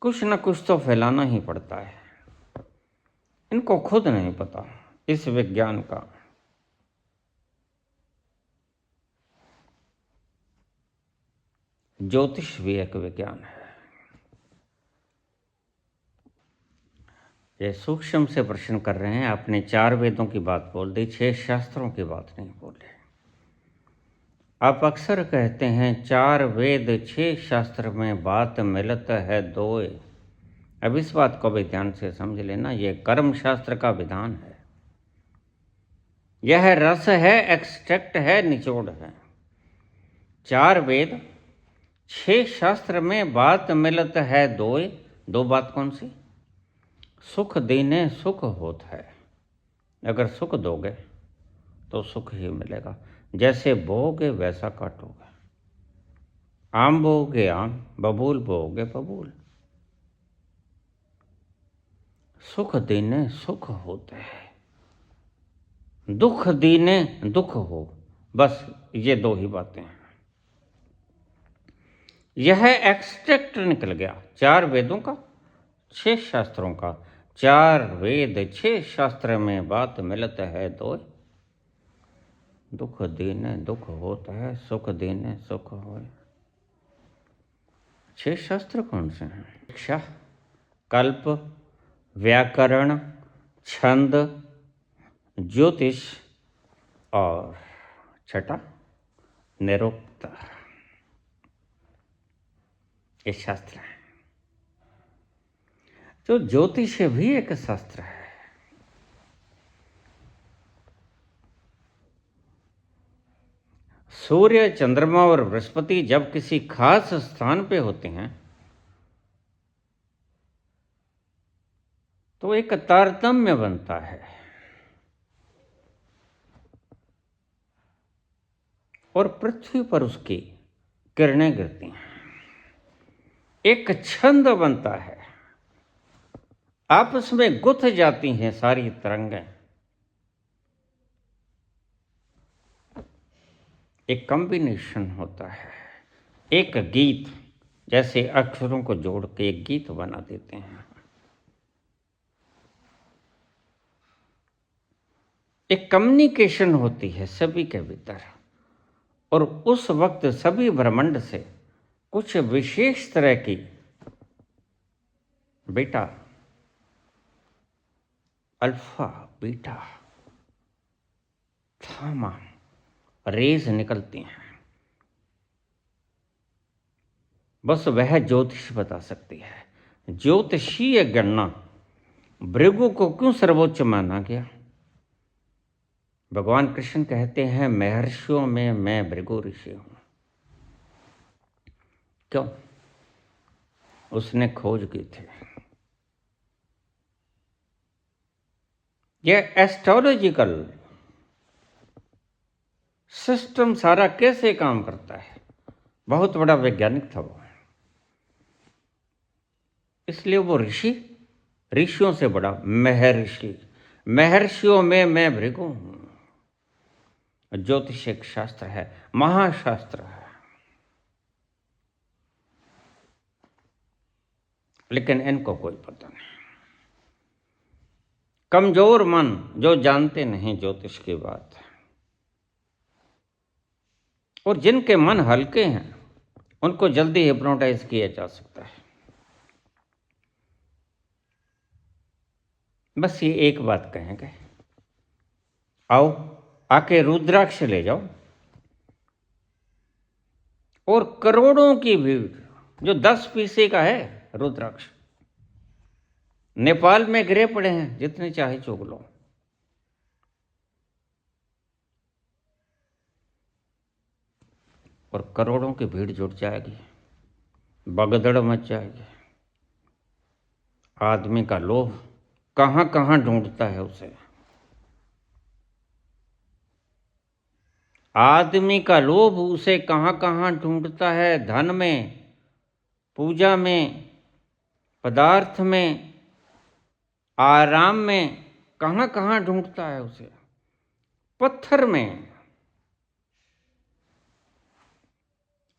कुछ न कुछ तो फैलाना ही पड़ता है। इनको खुद नहीं पता इस विज्ञान का। ज्योतिष भी एक विज्ञान है। ये सूक्ष्म से प्रश्न कर रहे हैं। आपने 4 वेदों की बात बोल दी, 6 शास्त्रों की बात नहीं बोले। आप अक्सर कहते हैं 4 वेद 6 शास्त्र में बात मिलत है दोए। अब इस बात को भी ध्यान से समझ लेना, यह कर्म शास्त्र का विधान है। यह रस है, एक्सट्रैक्ट है, निचोड़ है। 4 वेद 6 शास्त्र में बात मिलत है दोए, दो बात कौन सी? सुख देने सुख होता है, अगर सुख दोगे तो सुख ही मिलेगा। जैसे बोओगे वैसा काटोगे। आम बोओगे आम, बबूल बोओगे बबूल। सुख देने सुख होते हैं, दुख देने दुख हो, बस ये दो ही बातें हैं। यह एक्सट्रैक्ट निकल गया 4 वेदों का, 6 शास्त्रों का। 4 वेद 6 शास्त्र में बात मिलत है दो। दुख देने दुख होता है, सुख देने सुख होए। 6 शास्त्र कौन से हैं? शिक्षा, कल्प, व्याकरण, छंद, ज्योतिष और छठा निरुक्त। ये शास्त्र है। तो ज्योतिष भी एक शास्त्र है। सूर्य, चंद्रमा और बृहस्पति जब किसी खास स्थान पे होते हैं तो एक तारतम्य बनता है और पृथ्वी पर उसकी किरणें गिरती हैं, एक छंद बनता है, आपस में गुथ जाती हैं सारी तरंगें, एक कॉम्बिनेशन होता है, एक गीत, जैसे अक्षरों को जोड़ के एक गीत बना देते हैं। एक कम्युनिकेशन होती है सभी के भीतर, और उस वक्त सभी ब्रह्मांड से कुछ विशेष तरह की बीटा, अल्फा, बीटा, थामा रेज निकलती हैं। बस वह ज्योतिष बता सकती है। ज्योतिषीय गणना भृगु को क्यों सर्वोच्च माना गया? भगवान कृष्ण कहते हैं महर्षियों में मैं भृगु ऋषि हूं। क्यों? उसने खोज की थी। यह एस्ट्रोलॉजिकल सिस्टम सारा कैसे काम करता है, बहुत बड़ा वैज्ञानिक था वो, इसलिए वो ऋषि, ऋषियों से बड़ा महर्षि, महर्षियों में मैं भृगु हूं। ज्योतिष एक शास्त्र है, महाशास्त्र है, लेकिन इनको कोई पता नहीं। कमजोर मन जो जानते नहीं ज्योतिष की बात, और जिनके मन हल्के हैं उनको जल्दी हिप्नोटाइज किया जा सकता है। बस ये एक बात कहेंगे, आओ आके रुद्राक्ष ले जाओ, और करोड़ों की भीड़, जो 10 पैसे का है रुद्राक्ष, नेपाल में गिरे पड़े हैं, जितने चाहे चुग लो। और करोड़ों की भीड़ जुट जाएगी, भगदड़ मच जाएगी। आदमी का लोभ कहां कहां ढूंढता है उसे, आदमी का लोभ उसे कहां कहां ढूंढता है, धन में, पूजा में, पदार्थ में, आराम में, कहां कहां ढूंढता है उसे, पत्थर में,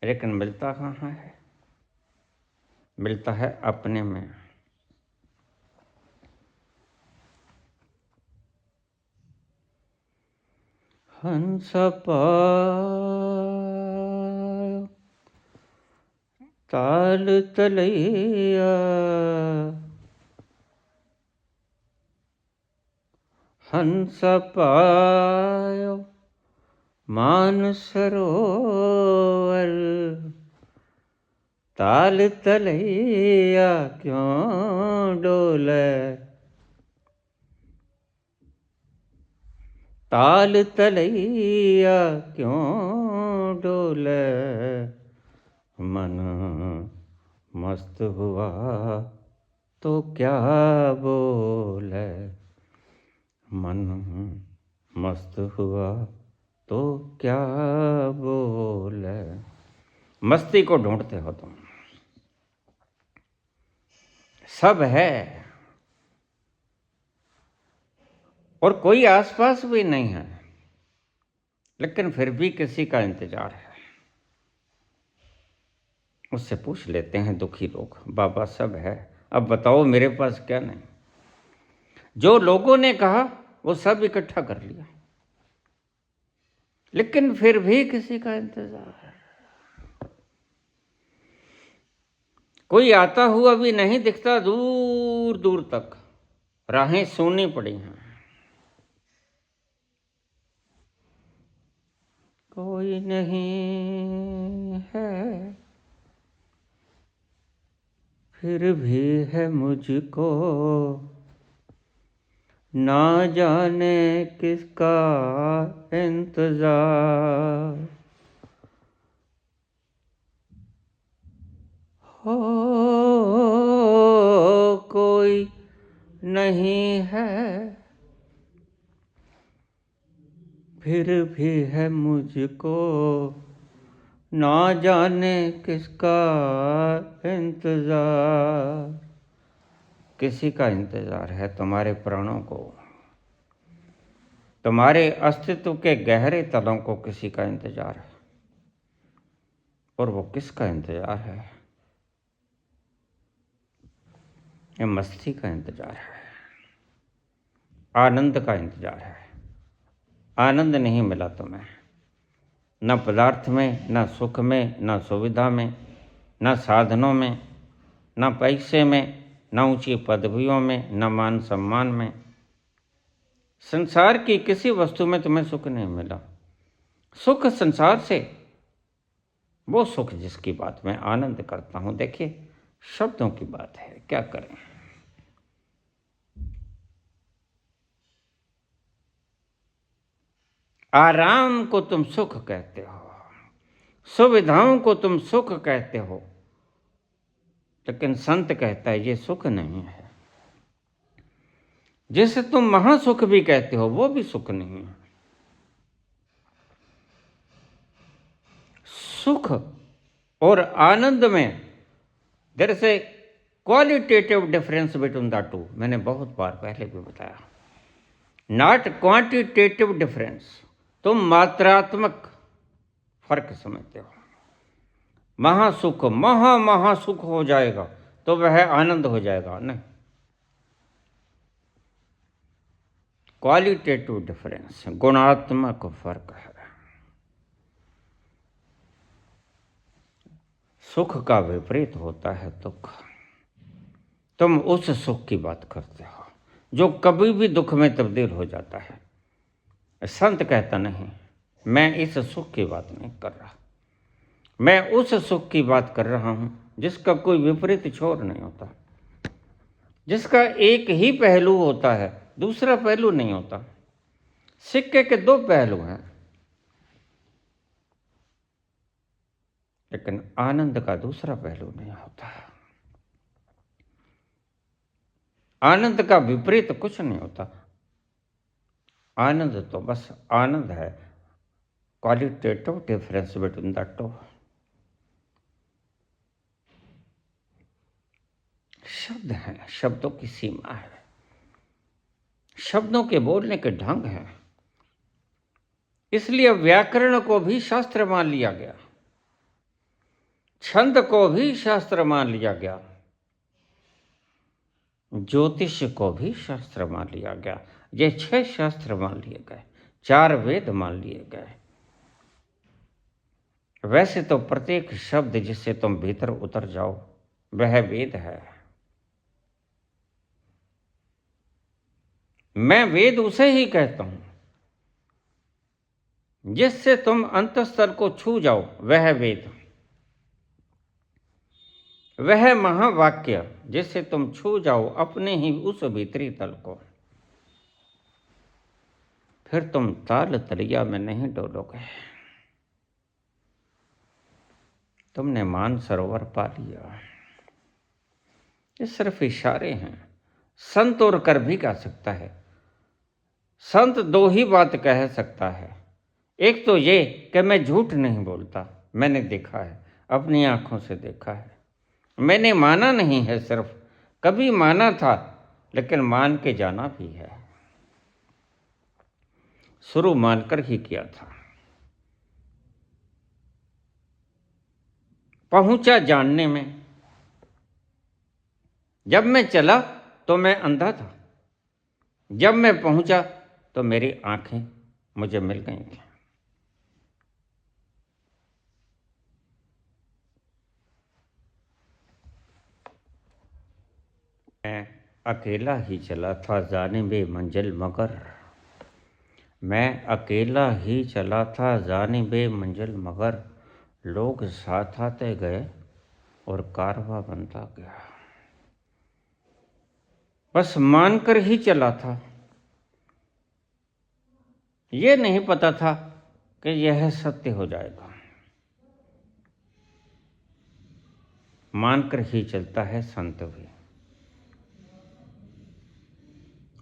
लेकिन मिलता कहां है? मिलता है अपने में। हंस पायो ताल तलैया, हंस पायो मान सरोवर, ताल तलैया क्यों डोले, ताल तलैया क्यों डोले, मन मस्त हुआ तो क्या बोले, मन मस्त हुआ तो क्या बोले। मस्ती को ढूंढते हो तुम, सब है और कोई आसपास भी नहीं है, लेकिन फिर भी किसी का इंतजार है। उससे पूछ लेते हैं दुखी लोग, बाबा सब है, अब बताओ मेरे पास क्या नहीं। जो लोगों ने कहा वो सब इकट्ठा कर लिया, लेकिन फिर भी किसी का इंतजार है। कोई आता हुआ भी नहीं दिखता, दूर दूर तक राहें सूनी पड़ी हैं। कोई नहीं है, फिर भी है मुझको ना जाने किसका इंतजार। हो कोई नहीं है, फिर भी है मुझको ना जाने किसका इंतजार। किसी का इंतजार है तुम्हारे प्राणों को, तुम्हारे अस्तित्व के गहरे तलों को किसी का इंतजार है। और वो किसका इंतजार है? ये मस्ती का इंतजार है, आनंद का इंतजार है। आनंद नहीं मिला तुम्हें, न पदार्थ में, न सुख में, न सुविधा में, न साधनों में, न पैसे में, न ऊंची पदवियों में, न मान सम्मान में। संसार की किसी वस्तु में तुम्हें सुख नहीं मिला। सुख संसार से, वो सुख जिसकी बात मैं आनंद करता हूं, देखिए शब्दों की बात है, क्या करें। आराम को तुम सुख कहते हो, सुविधाओं को तुम सुख कहते हो, लेकिन संत कहता है ये सुख नहीं है। जिसे तुम महासुख भी कहते हो वो भी सुख नहीं है। सुख और आनंद में there is a qualitative difference between the two. मैंने बहुत बार पहले भी बताया, नॉट क्वांटिटेटिव डिफरेंस। तुम मात्रात्मक फर्क समझते हो। महासुख महासुख हो जाएगा तो वह आनंद हो जाएगा, नहीं। क्वालिटेटिव डिफरेंस, गुणात्मक फर्क है। सुख का विपरीत होता है दुख। तुम उस सुख की बात करते हो जो कभी भी दुख में तब्दील हो जाता है। संत कहता नहीं, मैं इस सुख की बात नहीं कर रहा, मैं उस सुख की बात कर रहा हूं जिसका कोई विपरीत छोर नहीं होता, जिसका एक ही पहलू होता है, दूसरा पहलू नहीं होता। सिक्के के दो पहलू हैं, लेकिन आनंद का दूसरा पहलू नहीं होता। आनंद का विपरीत कुछ नहीं होता। आनंद तो बस आनंद है, qualitative difference between the to. शब्द हैं, शब्दों की सीमा है, शब्दों के बोलने के ढंग हैं। इसलिए व्याकरण को भी शास्त्र मान लिया गया, छंद को भी शास्त्र मान लिया गया, ज्योतिष को भी शास्त्र मान लिया गया। ये 6 शास्त्र मान लिए गए, 4 वेद मान लिए गए। वैसे तो प्रत्येक शब्द जिससे तुम भीतर उतर जाओ वह वेद है। मैं वेद उसे ही कहता हूं जिससे तुम अंतःस्तर को छू जाओ, वह वेद। वह महावाक्य जिससे तुम छू जाओ अपने ही उस भीतरी तल को, फिर तुम ताल तलिया में नहीं डोलोगे। तुमने मान सरोवर पा लिया, ये सिर्फ इशारे हैं। संत और कर भी गा सकता है। संत दो ही बात कह सकता है। एक तो ये कि मैं झूठ नहीं बोलता, मैंने देखा है, अपनी आंखों से देखा है। मैंने माना नहीं है, सिर्फ कभी माना था, लेकिन मान के जाना भी है। शुरू मानकर ही किया था, पहुंचा जानने में। जब मैं चला तो मैं अंधा था, जब मैं पहुंचा तो मेरी आंखें मुझे मिल गई थी। मैं अकेला ही चला था जानिबे मंजिल मगर, मैं अकेला ही चला था जानिबे मंजिल मगर, लोग साथ आते गए और कारवां बनता गया। बस मानकर ही चला था, ये नहीं पता था कि यह सत्य हो जाएगा। मानकर ही चलता है संत भी,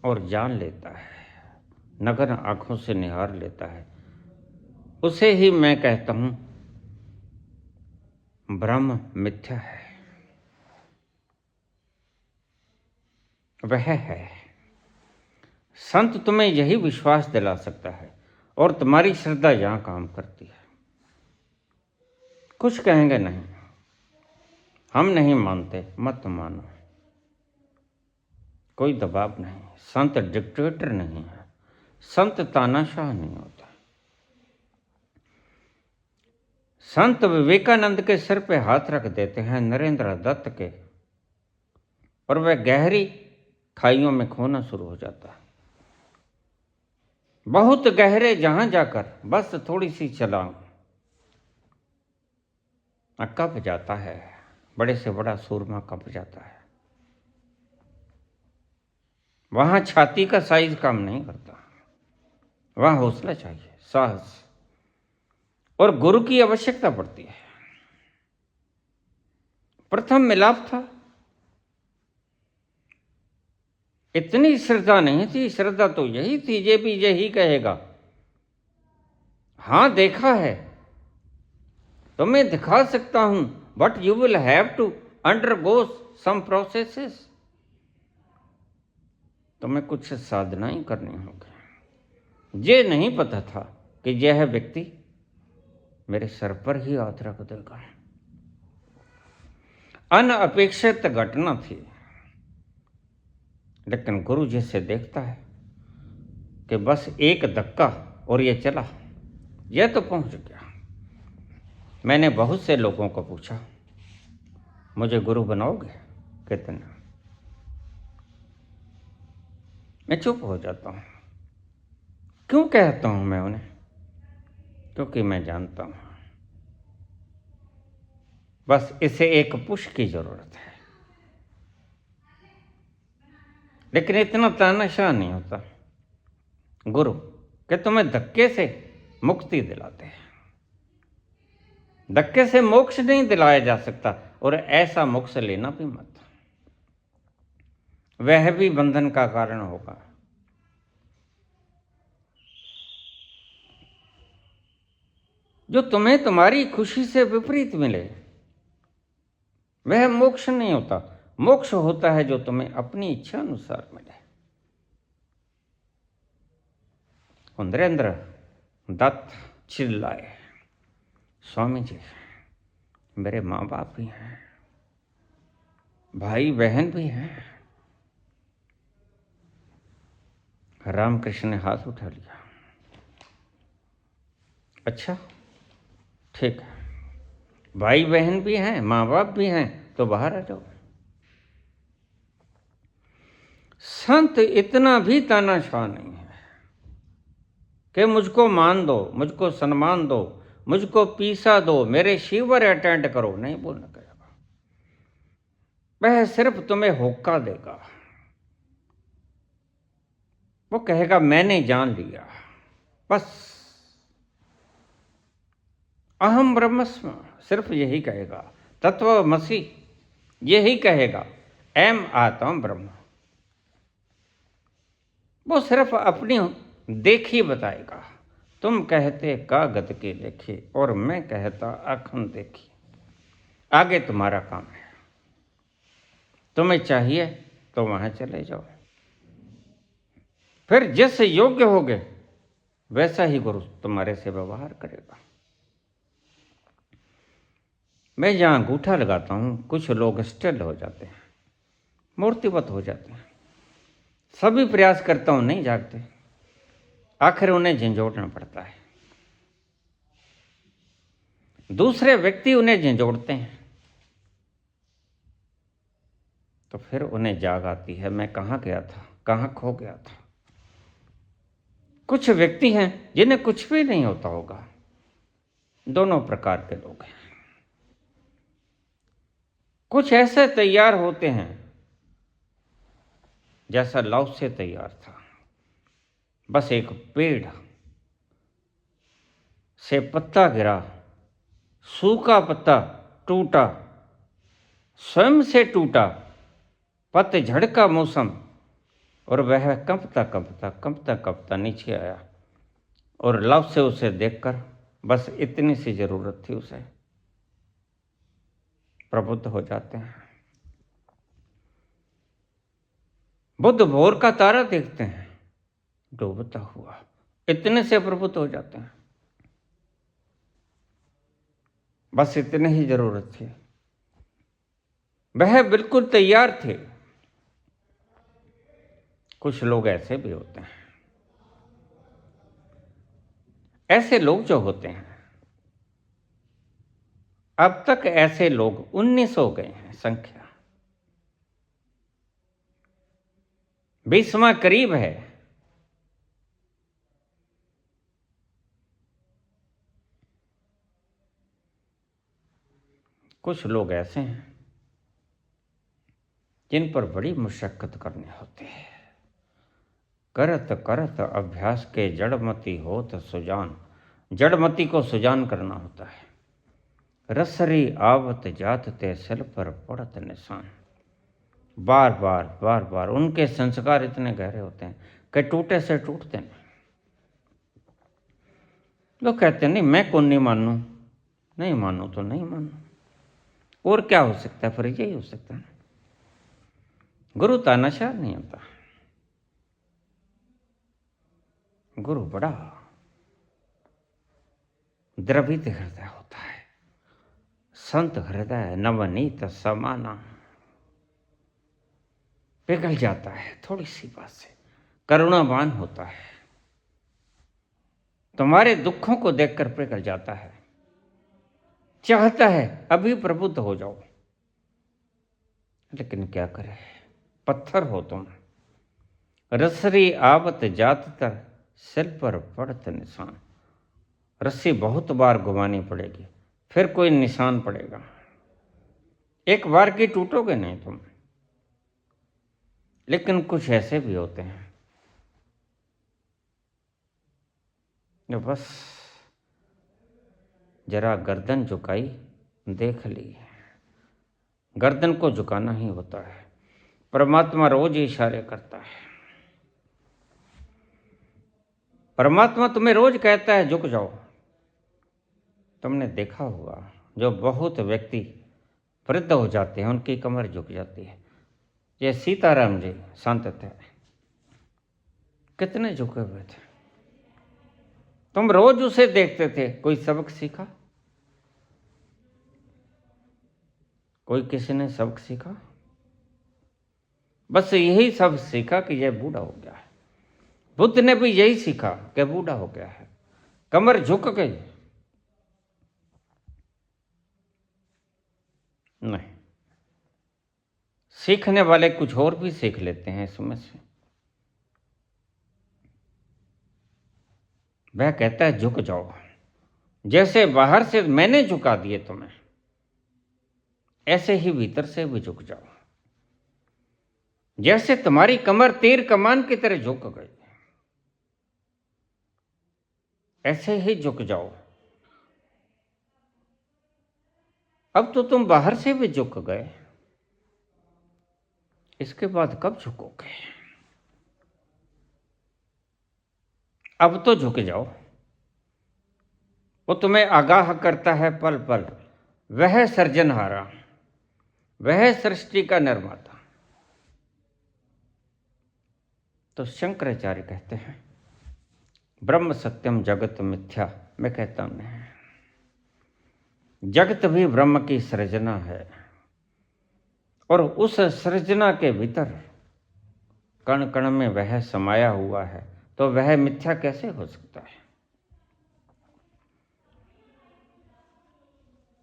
और जान लेता है, नग्न आंखों से निहार लेता है। उसे ही मैं कहता हूं ब्रह्म मिथ्या है, वह है। संत तुम्हें यही विश्वास दिला सकता है, और तुम्हारी श्रद्धा यहां काम करती है। कुछ कहेंगे नहीं, हम नहीं मानते, मत मानो, कोई दबाव नहीं। संत डिक्टेटर नहीं है, संत तानाशाह नहीं होता। संत विवेकानंद के सिर पे हाथ रख देते हैं नरेंद्र दत्त के, और वह गहरी खाइयों में खोना शुरू हो जाता है। बहुत गहरे जहां जाकर बस थोड़ी सी छलांग, कब जाता है, बड़े से बड़ा सूरमा कब जाता है। वहां छाती का साइज काम नहीं करता, वहां हौसला चाहिए, साहस और गुरु की आवश्यकता पड़ती है। प्रथम मिलाप था, इतनी श्रद्धा नहीं थी। श्रद्धा तो यही थी, ये भी यही कहेगा, हां देखा है, तो मैं दिखा सकता हूं, but you will have to undergo some processes. तुम्हें कुछ साधनाएं करनी होगी। ये नहीं पता था कि यह व्यक्ति मेरे सर पर ही हाथ रख देगा। अनअपेक्षित घटना थी, लेकिन गुरु जिसे देखता है कि बस एक धक्का और ये चला, यह तो पहुंच गया। मैंने बहुत से लोगों को पूछा, मुझे गुरु बनाओगे? कितना? मैं चुप हो जाता हूं। क्यों कहता हूं मैं उन्हें? क्योंकि मैं जानता हूं बस इसे एक पुश की जरूरत है। लेकिन इतना तानाशाह नहीं होता गुरु कि तुम्हें धक्के से मुक्ति दिलाते हैं। धक्के से मोक्ष नहीं दिलाया जा सकता, और ऐसा मोक्ष लेना भी मत, वह भी बंधन का कारण होगा। जो तुम्हें तुम्हारी खुशी से विपरीत मिले वह मोक्ष नहीं होता। मोक्ष होता है जो तुम्हें अपनी इच्छा अनुसार मिले। नरेंद्र दत्त चिल्लाए, स्वामी जी, मेरे माँ बाप भी हैं, भाई बहन भी हैं। रामकृष्ण ने हाथ उठा लिया, अच्छा ठीक है, भाई बहन भी हैं, माँ बाप भी हैं, तो बाहर आ जाओ। संत इतना भी तानाशाह नहीं है कि मुझको मान दो, मुझको सम्मान दो, मुझको पीसा दो, मेरे शिविर अटेंड करो, नहीं बोलना कहेगा। वह सिर्फ तुम्हें होका देगा। वो कहेगा मैंने जान लिया, बस अहम ब्रह्मस्म, सिर्फ यही कहेगा। तत्वमसि यही कहेगा, एम आत्मा ब्रह्म। वो सिर्फ अपनी देखी बताएगा। तुम कहते कागज के लेखे और मैं कहता आँखन देखी। आगे तुम्हारा काम है। तुम्हें चाहिए तो वहां चले जाओ। फिर जिस योग्य होगे वैसा ही गुरु तुम्हारे से व्यवहार करेगा। मैं जहां अंगूठा लगाता हूं कुछ लोग स्टिल हो जाते हैं, मूर्तिवत हो जाते हैं। सभी प्रयास करता हूं, नहीं जागते। आखिर उन्हें झंझोड़ना पड़ता है। दूसरे व्यक्ति उन्हें झंझोड़ते हैं तो फिर उन्हें जाग आती है, मैं कहां गया था, कहां खो गया था। कुछ व्यक्ति हैं जिन्हें कुछ भी नहीं होता होगा। दोनों प्रकार के लोग हैं। कुछ ऐसे तैयार होते हैं जैसा लाओ से तैयार था। बस एक पेड़ से पत्ता गिरा, सूखा पत्ता टूटा, स्वयं से टूटा, पतझड़ का मौसम, और वह कंपता कंपता कंपता कंपता नीचे आया। और लव से उसे देखकर बस इतनी सी जरूरत थी उसे, प्रबुद्ध हो जाते हैं। बुद्ध भोर का तारा देखते हैं डूबता हुआ, इतने से प्रबुद्ध हो जाते हैं। बस इतनी ही जरूरत थी। वह बिल्कुल तैयार थे। कुछ लोग ऐसे भी होते हैं। ऐसे लोग जो होते हैं, अब तक ऐसे लोग 19 हो गए हैं संख्या। 20वां करीब है। कुछ लोग ऐसे हैं जिन पर बड़ी मुशक्कत करनी होती है। करत करत अभ्यास के जड़मती होत सुजान। जड़मती को सुजान करना होता है। रसरी आवत जात ते सिल पर पड़त निशान। बार बार बार बार उनके संस्कार इतने गहरे होते हैं कि टूटे से टूटते नहीं। लोग कहते हैं नहीं मैं कौन नहीं मानूं, नहीं मानूं तो नहीं मानूं, और क्या हो सकता है, फिर यही हो सकता है। गुरु तानाशाह नहीं होता। गुरु बड़ा द्रवित हृदय होता है। संत हृदय नवनीत समाना। पिघल जाता है थोड़ी सी बात से, करुणावान होता है। तुम्हारे दुखों को देखकर पिघल जाता है, चाहता है अभी प्रबुद्ध हो जाओ, लेकिन क्या करे, पत्थर हो तुम। रसरी आवत जात तर सिर पर पड़त निशान। रस्सी बहुत बार घुमानी पड़ेगी, फिर कोई निशान पड़ेगा। एक बार की टूटोगे नहीं तुम। लेकिन कुछ ऐसे भी होते हैं जो बस जरा गर्दन झुकाई, देख ली। गर्दन को झुकाना ही होता है। परमात्मा रोज इशारे करता है। परमात्मा तुम्हें रोज कहता है झुक जाओ। तुमने देखा होगा जो बहुत व्यक्ति वृद्ध हो जाते हैं उनकी कमर झुक जाती है। ये सीताराम जी संत थे, कितने झुके हुए थे। तुम रोज उसे देखते थे। कोई सबक सीखा? कोई किसी ने सबक सीखा? बस यही सब सीखा कि यह बूढ़ा हो गया है। बुद्ध ने भी यही सीखा कि बूढ़ा हो गया है, कमर झुक गई। नहीं, सीखने वाले कुछ और भी सीख लेते हैं इसमें से। वह कहता है झुक जाओ। जैसे बाहर से मैंने झुका दिए तुम्हें, ऐसे ही भीतर से भी झुक जाओ। जैसे तुम्हारी कमर तीर कमान की तरह झुक गई, ऐसे ही झुक जाओ। अब तो तुम बाहर से भी झुक गए, इसके बाद कब झुकोगे? अब तो झुक जाओ। वो तुम्हें आगाह करता है पल पल, वह सृजनहारा, वह सृष्टि का निर्माता। तो शंकराचार्य कहते हैं ब्रह्म सत्यम जगत मिथ्या। मैं कहता हूं नहीं, जगत भी ब्रह्म की सृजना है, और उस सृजना के भीतर कण कण में वह समाया हुआ है, तो वह मिथ्या कैसे हो सकता है?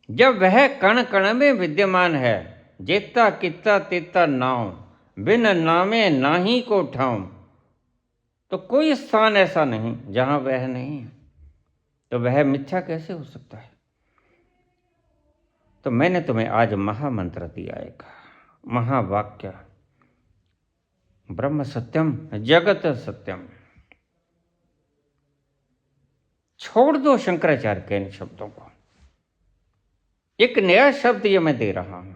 जब वह कण कण में विद्यमान है, जेता कित्ता तेता नाव, बिन नामे नाही को ठाऊं, तो कोई स्थान ऐसा नहीं जहां वह नहीं है, तो वह मिथ्या कैसे हो सकता है? तो मैंने तुम्हें आज महामंत्र दिया एक, महावाक्य, ब्रह्म सत्यम जगत सत्यम। छोड़ दो शंकराचार्य के इन शब्दों को, एक नया शब्द ये मैं दे रहा हूं।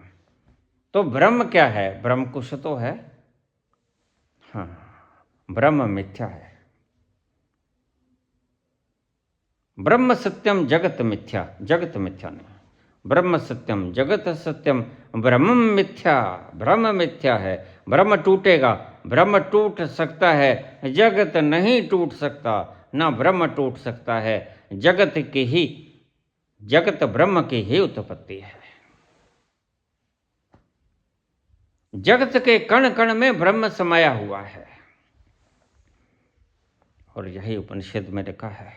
तो ब्रह्म क्या है? ब्रह्म कुछ तो है, हाँ, ब्रह्म मिथ्या है। ब्रह्म सत्यम जगत मिथ्या, जगत मिथ्या नहीं। ब्रह्म सत्यम जगत सत्यम, ब्रह्म मिथ्या, ब्रह्म मिथ्या है। ब्रह्म टूटेगा, ब्रह्म टूट सकता है, जगत नहीं टूट सकता, ना ब्रह्म टूट सकता है। जगत की ही, जगत ब्रह्म की ही उत्पत्ति है। जगत के कण कण में ब्रह्म समाया हुआ है, और यही उपनिषद में लिखा है,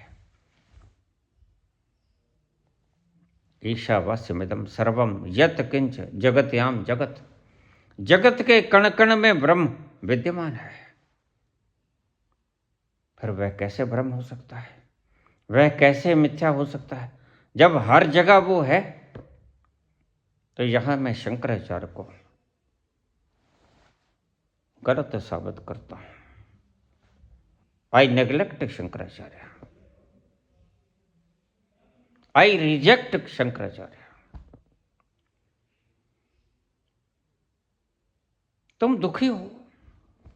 ईशावास्यमिदं सर्वम यत् किंच जगत्याम जगत। जगत के कण कण में ब्रह्म विद्यमान है, फिर वह कैसे ब्रह्म हो सकता है? वह कैसे मिथ्या हो सकता है? जब हर जगह वो है, तो यहां मैं शंकराचार्य को गलत साबित करता हूं। I neglect Shankaracharya, I reject Shankaracharya. तुम दुखी हो,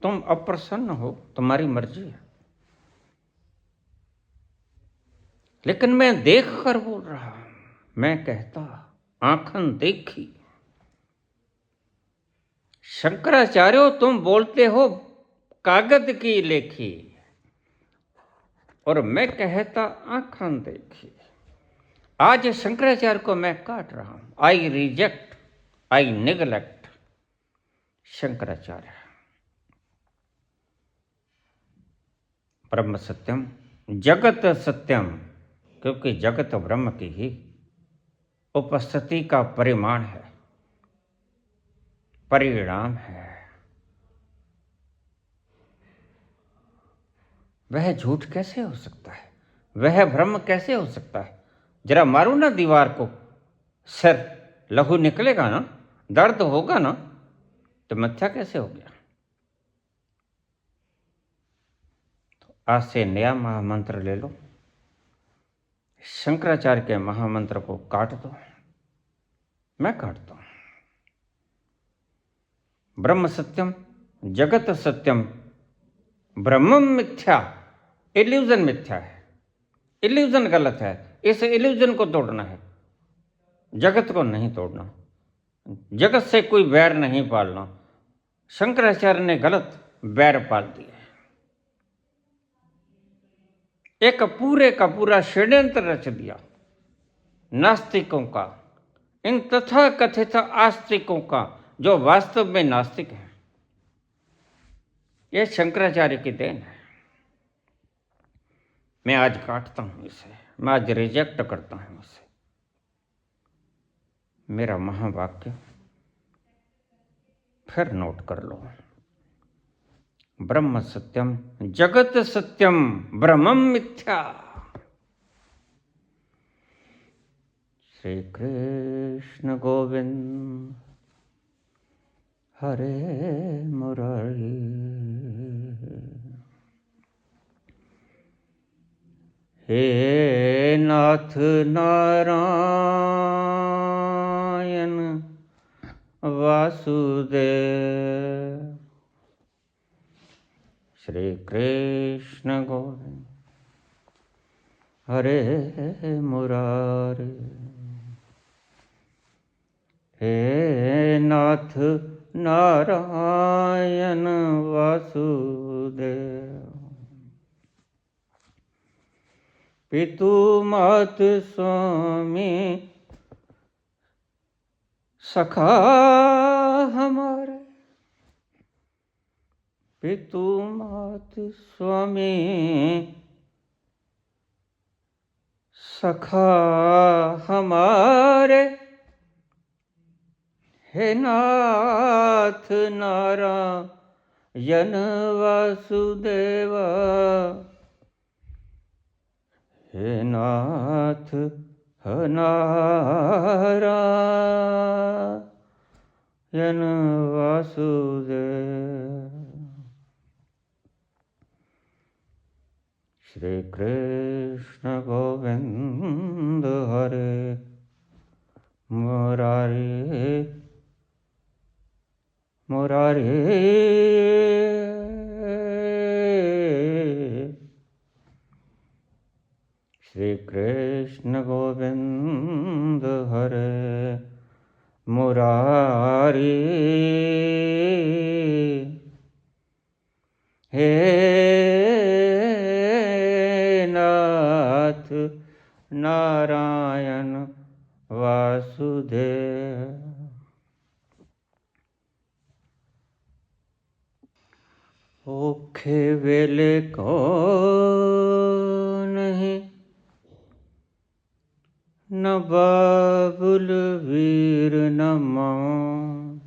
तुम अप्रसन्न हो, तुम्हारी मर्जी है, लेकिन मैं देख कर बोल रहा हूं। मैं कहता आंखन देखी। शंकराचार्य तुम बोलते हो कागज की लेखी, और मैं कहता आंखन देखी। आज शंकराचार्य को मैं काट रहा हूं। I reject, I neglect Shankaracharya. ब्रह्म सत्यम जगत सत्यम, क्योंकि जगत ब्रह्म की ही उपस्थिति का परिमाण है, परिणाम है। वह झूठ कैसे हो सकता है? वह भ्रम कैसे हो सकता है? जरा मारो ना दीवार को, सर लहू निकलेगा ना, दर्द होगा ना, तो मिथ्या कैसे हो गया? तो आज से नया महामंत्र ले लो, शंकराचार्य के महामंत्र को काट दो। मैं काटता हूं। ब्रह्म सत्यम जगत सत्यम, ब्रह्म मिथ्या, इल्यूजन मिथ्या है, इल्यूजन गलत है। इस इल्यूजन को तोड़ना है, जगत को नहीं तोड़ना, जगत से कोई वैर नहीं पालना। शंकराचार्य ने गलत वैर पाल दिया, एक पूरे का पूरा षड्यंत्र रच दिया नास्तिकों का, इन तथा कथित आस्तिकों का, जो वास्तव में नास्तिक हैं। यह शंकराचार्य की देन है। मैं आज काटता हूं इसे, मैं आज रिजेक्ट करता हूं इसे। मेरा महावाक्य फिर नोट कर लो, ब्रह्म सत्यम जगत सत्यम, ब्रह्मम मिथ्या। श्री कृष्ण गोविंद हरे मुरारी, हे नाथ नारायण वासुदेव, श्री कृष्ण गोविंद हरे मुरारे। हे नाथ नारायण वासुदेव, पितु मात स्वामी सखा हमारे। पितु मात स्वामी सखा हमारे। हे नाथ नारायण वासुदेव, हे नाथ नारायण वासुदेव। श्री कृष्ण गोविंद हरे मुरारे मुरारे। श्री कृष्ण गोविंद हरे मुरारी। हे नाथ नारायण वासुदेव। ओखे वेले को नहीं, न बाबुल वीर न मां।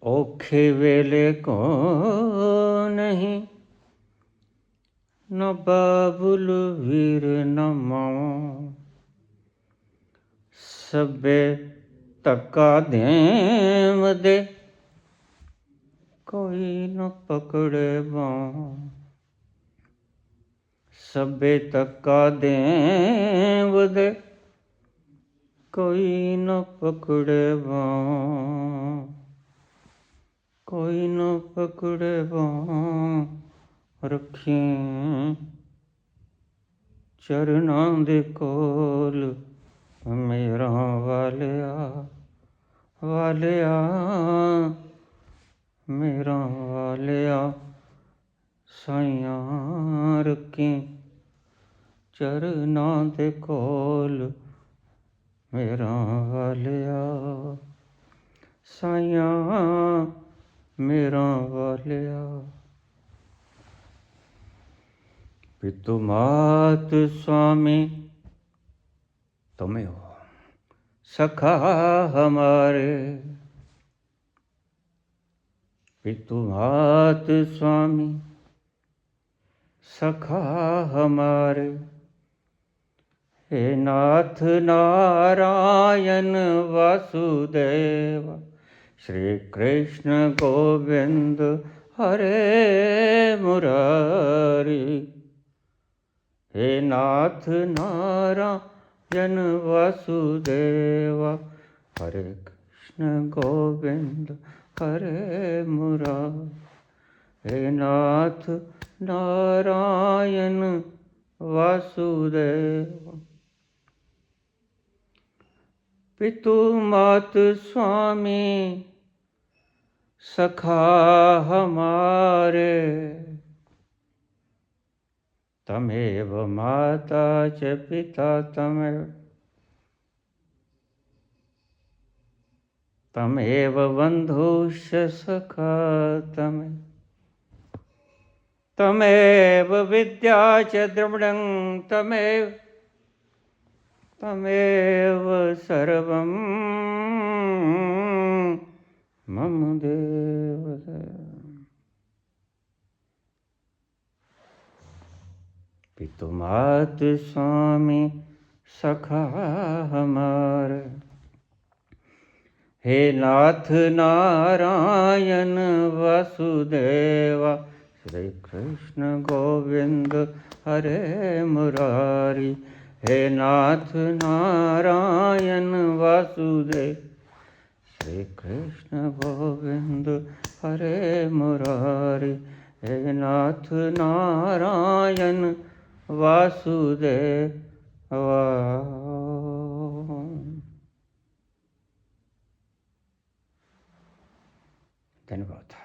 ओखे वेले को नहीं, न बाबुल वीर न मां। सबे तका देम दे, कोई न पकड़े बां। सबे तका देव दे, कोई न पकड़े बां। कोई न पकड़े बां। रखी चरनां दे कोल मेरा वालिया वालिया मेरा वालिया। साइयां रखी चरनां दे कोल मेरा वालिया। साइयां मेरा वालिया। पितु मात स्वामी तुम्हें हो सखा हमारे। पितु मात स्वामी सखा हमारे। हे नाथ नारायण वासुदेव, श्री कृष्ण गोविंद हरे मुरारी। हे नाथ नारायण वासुदेव, हरे कृष्ण गोविंद हरे मुरारी। हे नाथ नारायण वासुदेव। पितु मात स्वामी सखा हमारे। तमेव माता च पिता तमेव, तमेव बन्धुश्च सखा तमेव। तमेव विद्या च द्रविणं तमेव, तमेव सर्वं मम देव। पितु मात स्वामी सखा हमारे। हे नाथ नारायण वासुदेवा, श्री कृष्ण गोविंद हरे मुरारी। हे नाथ नारायण वासुदेव, हरे कृष्ण गोविंद हरे मुरारी, हे नाथ नारायण वासुदेव। धन्यवाद।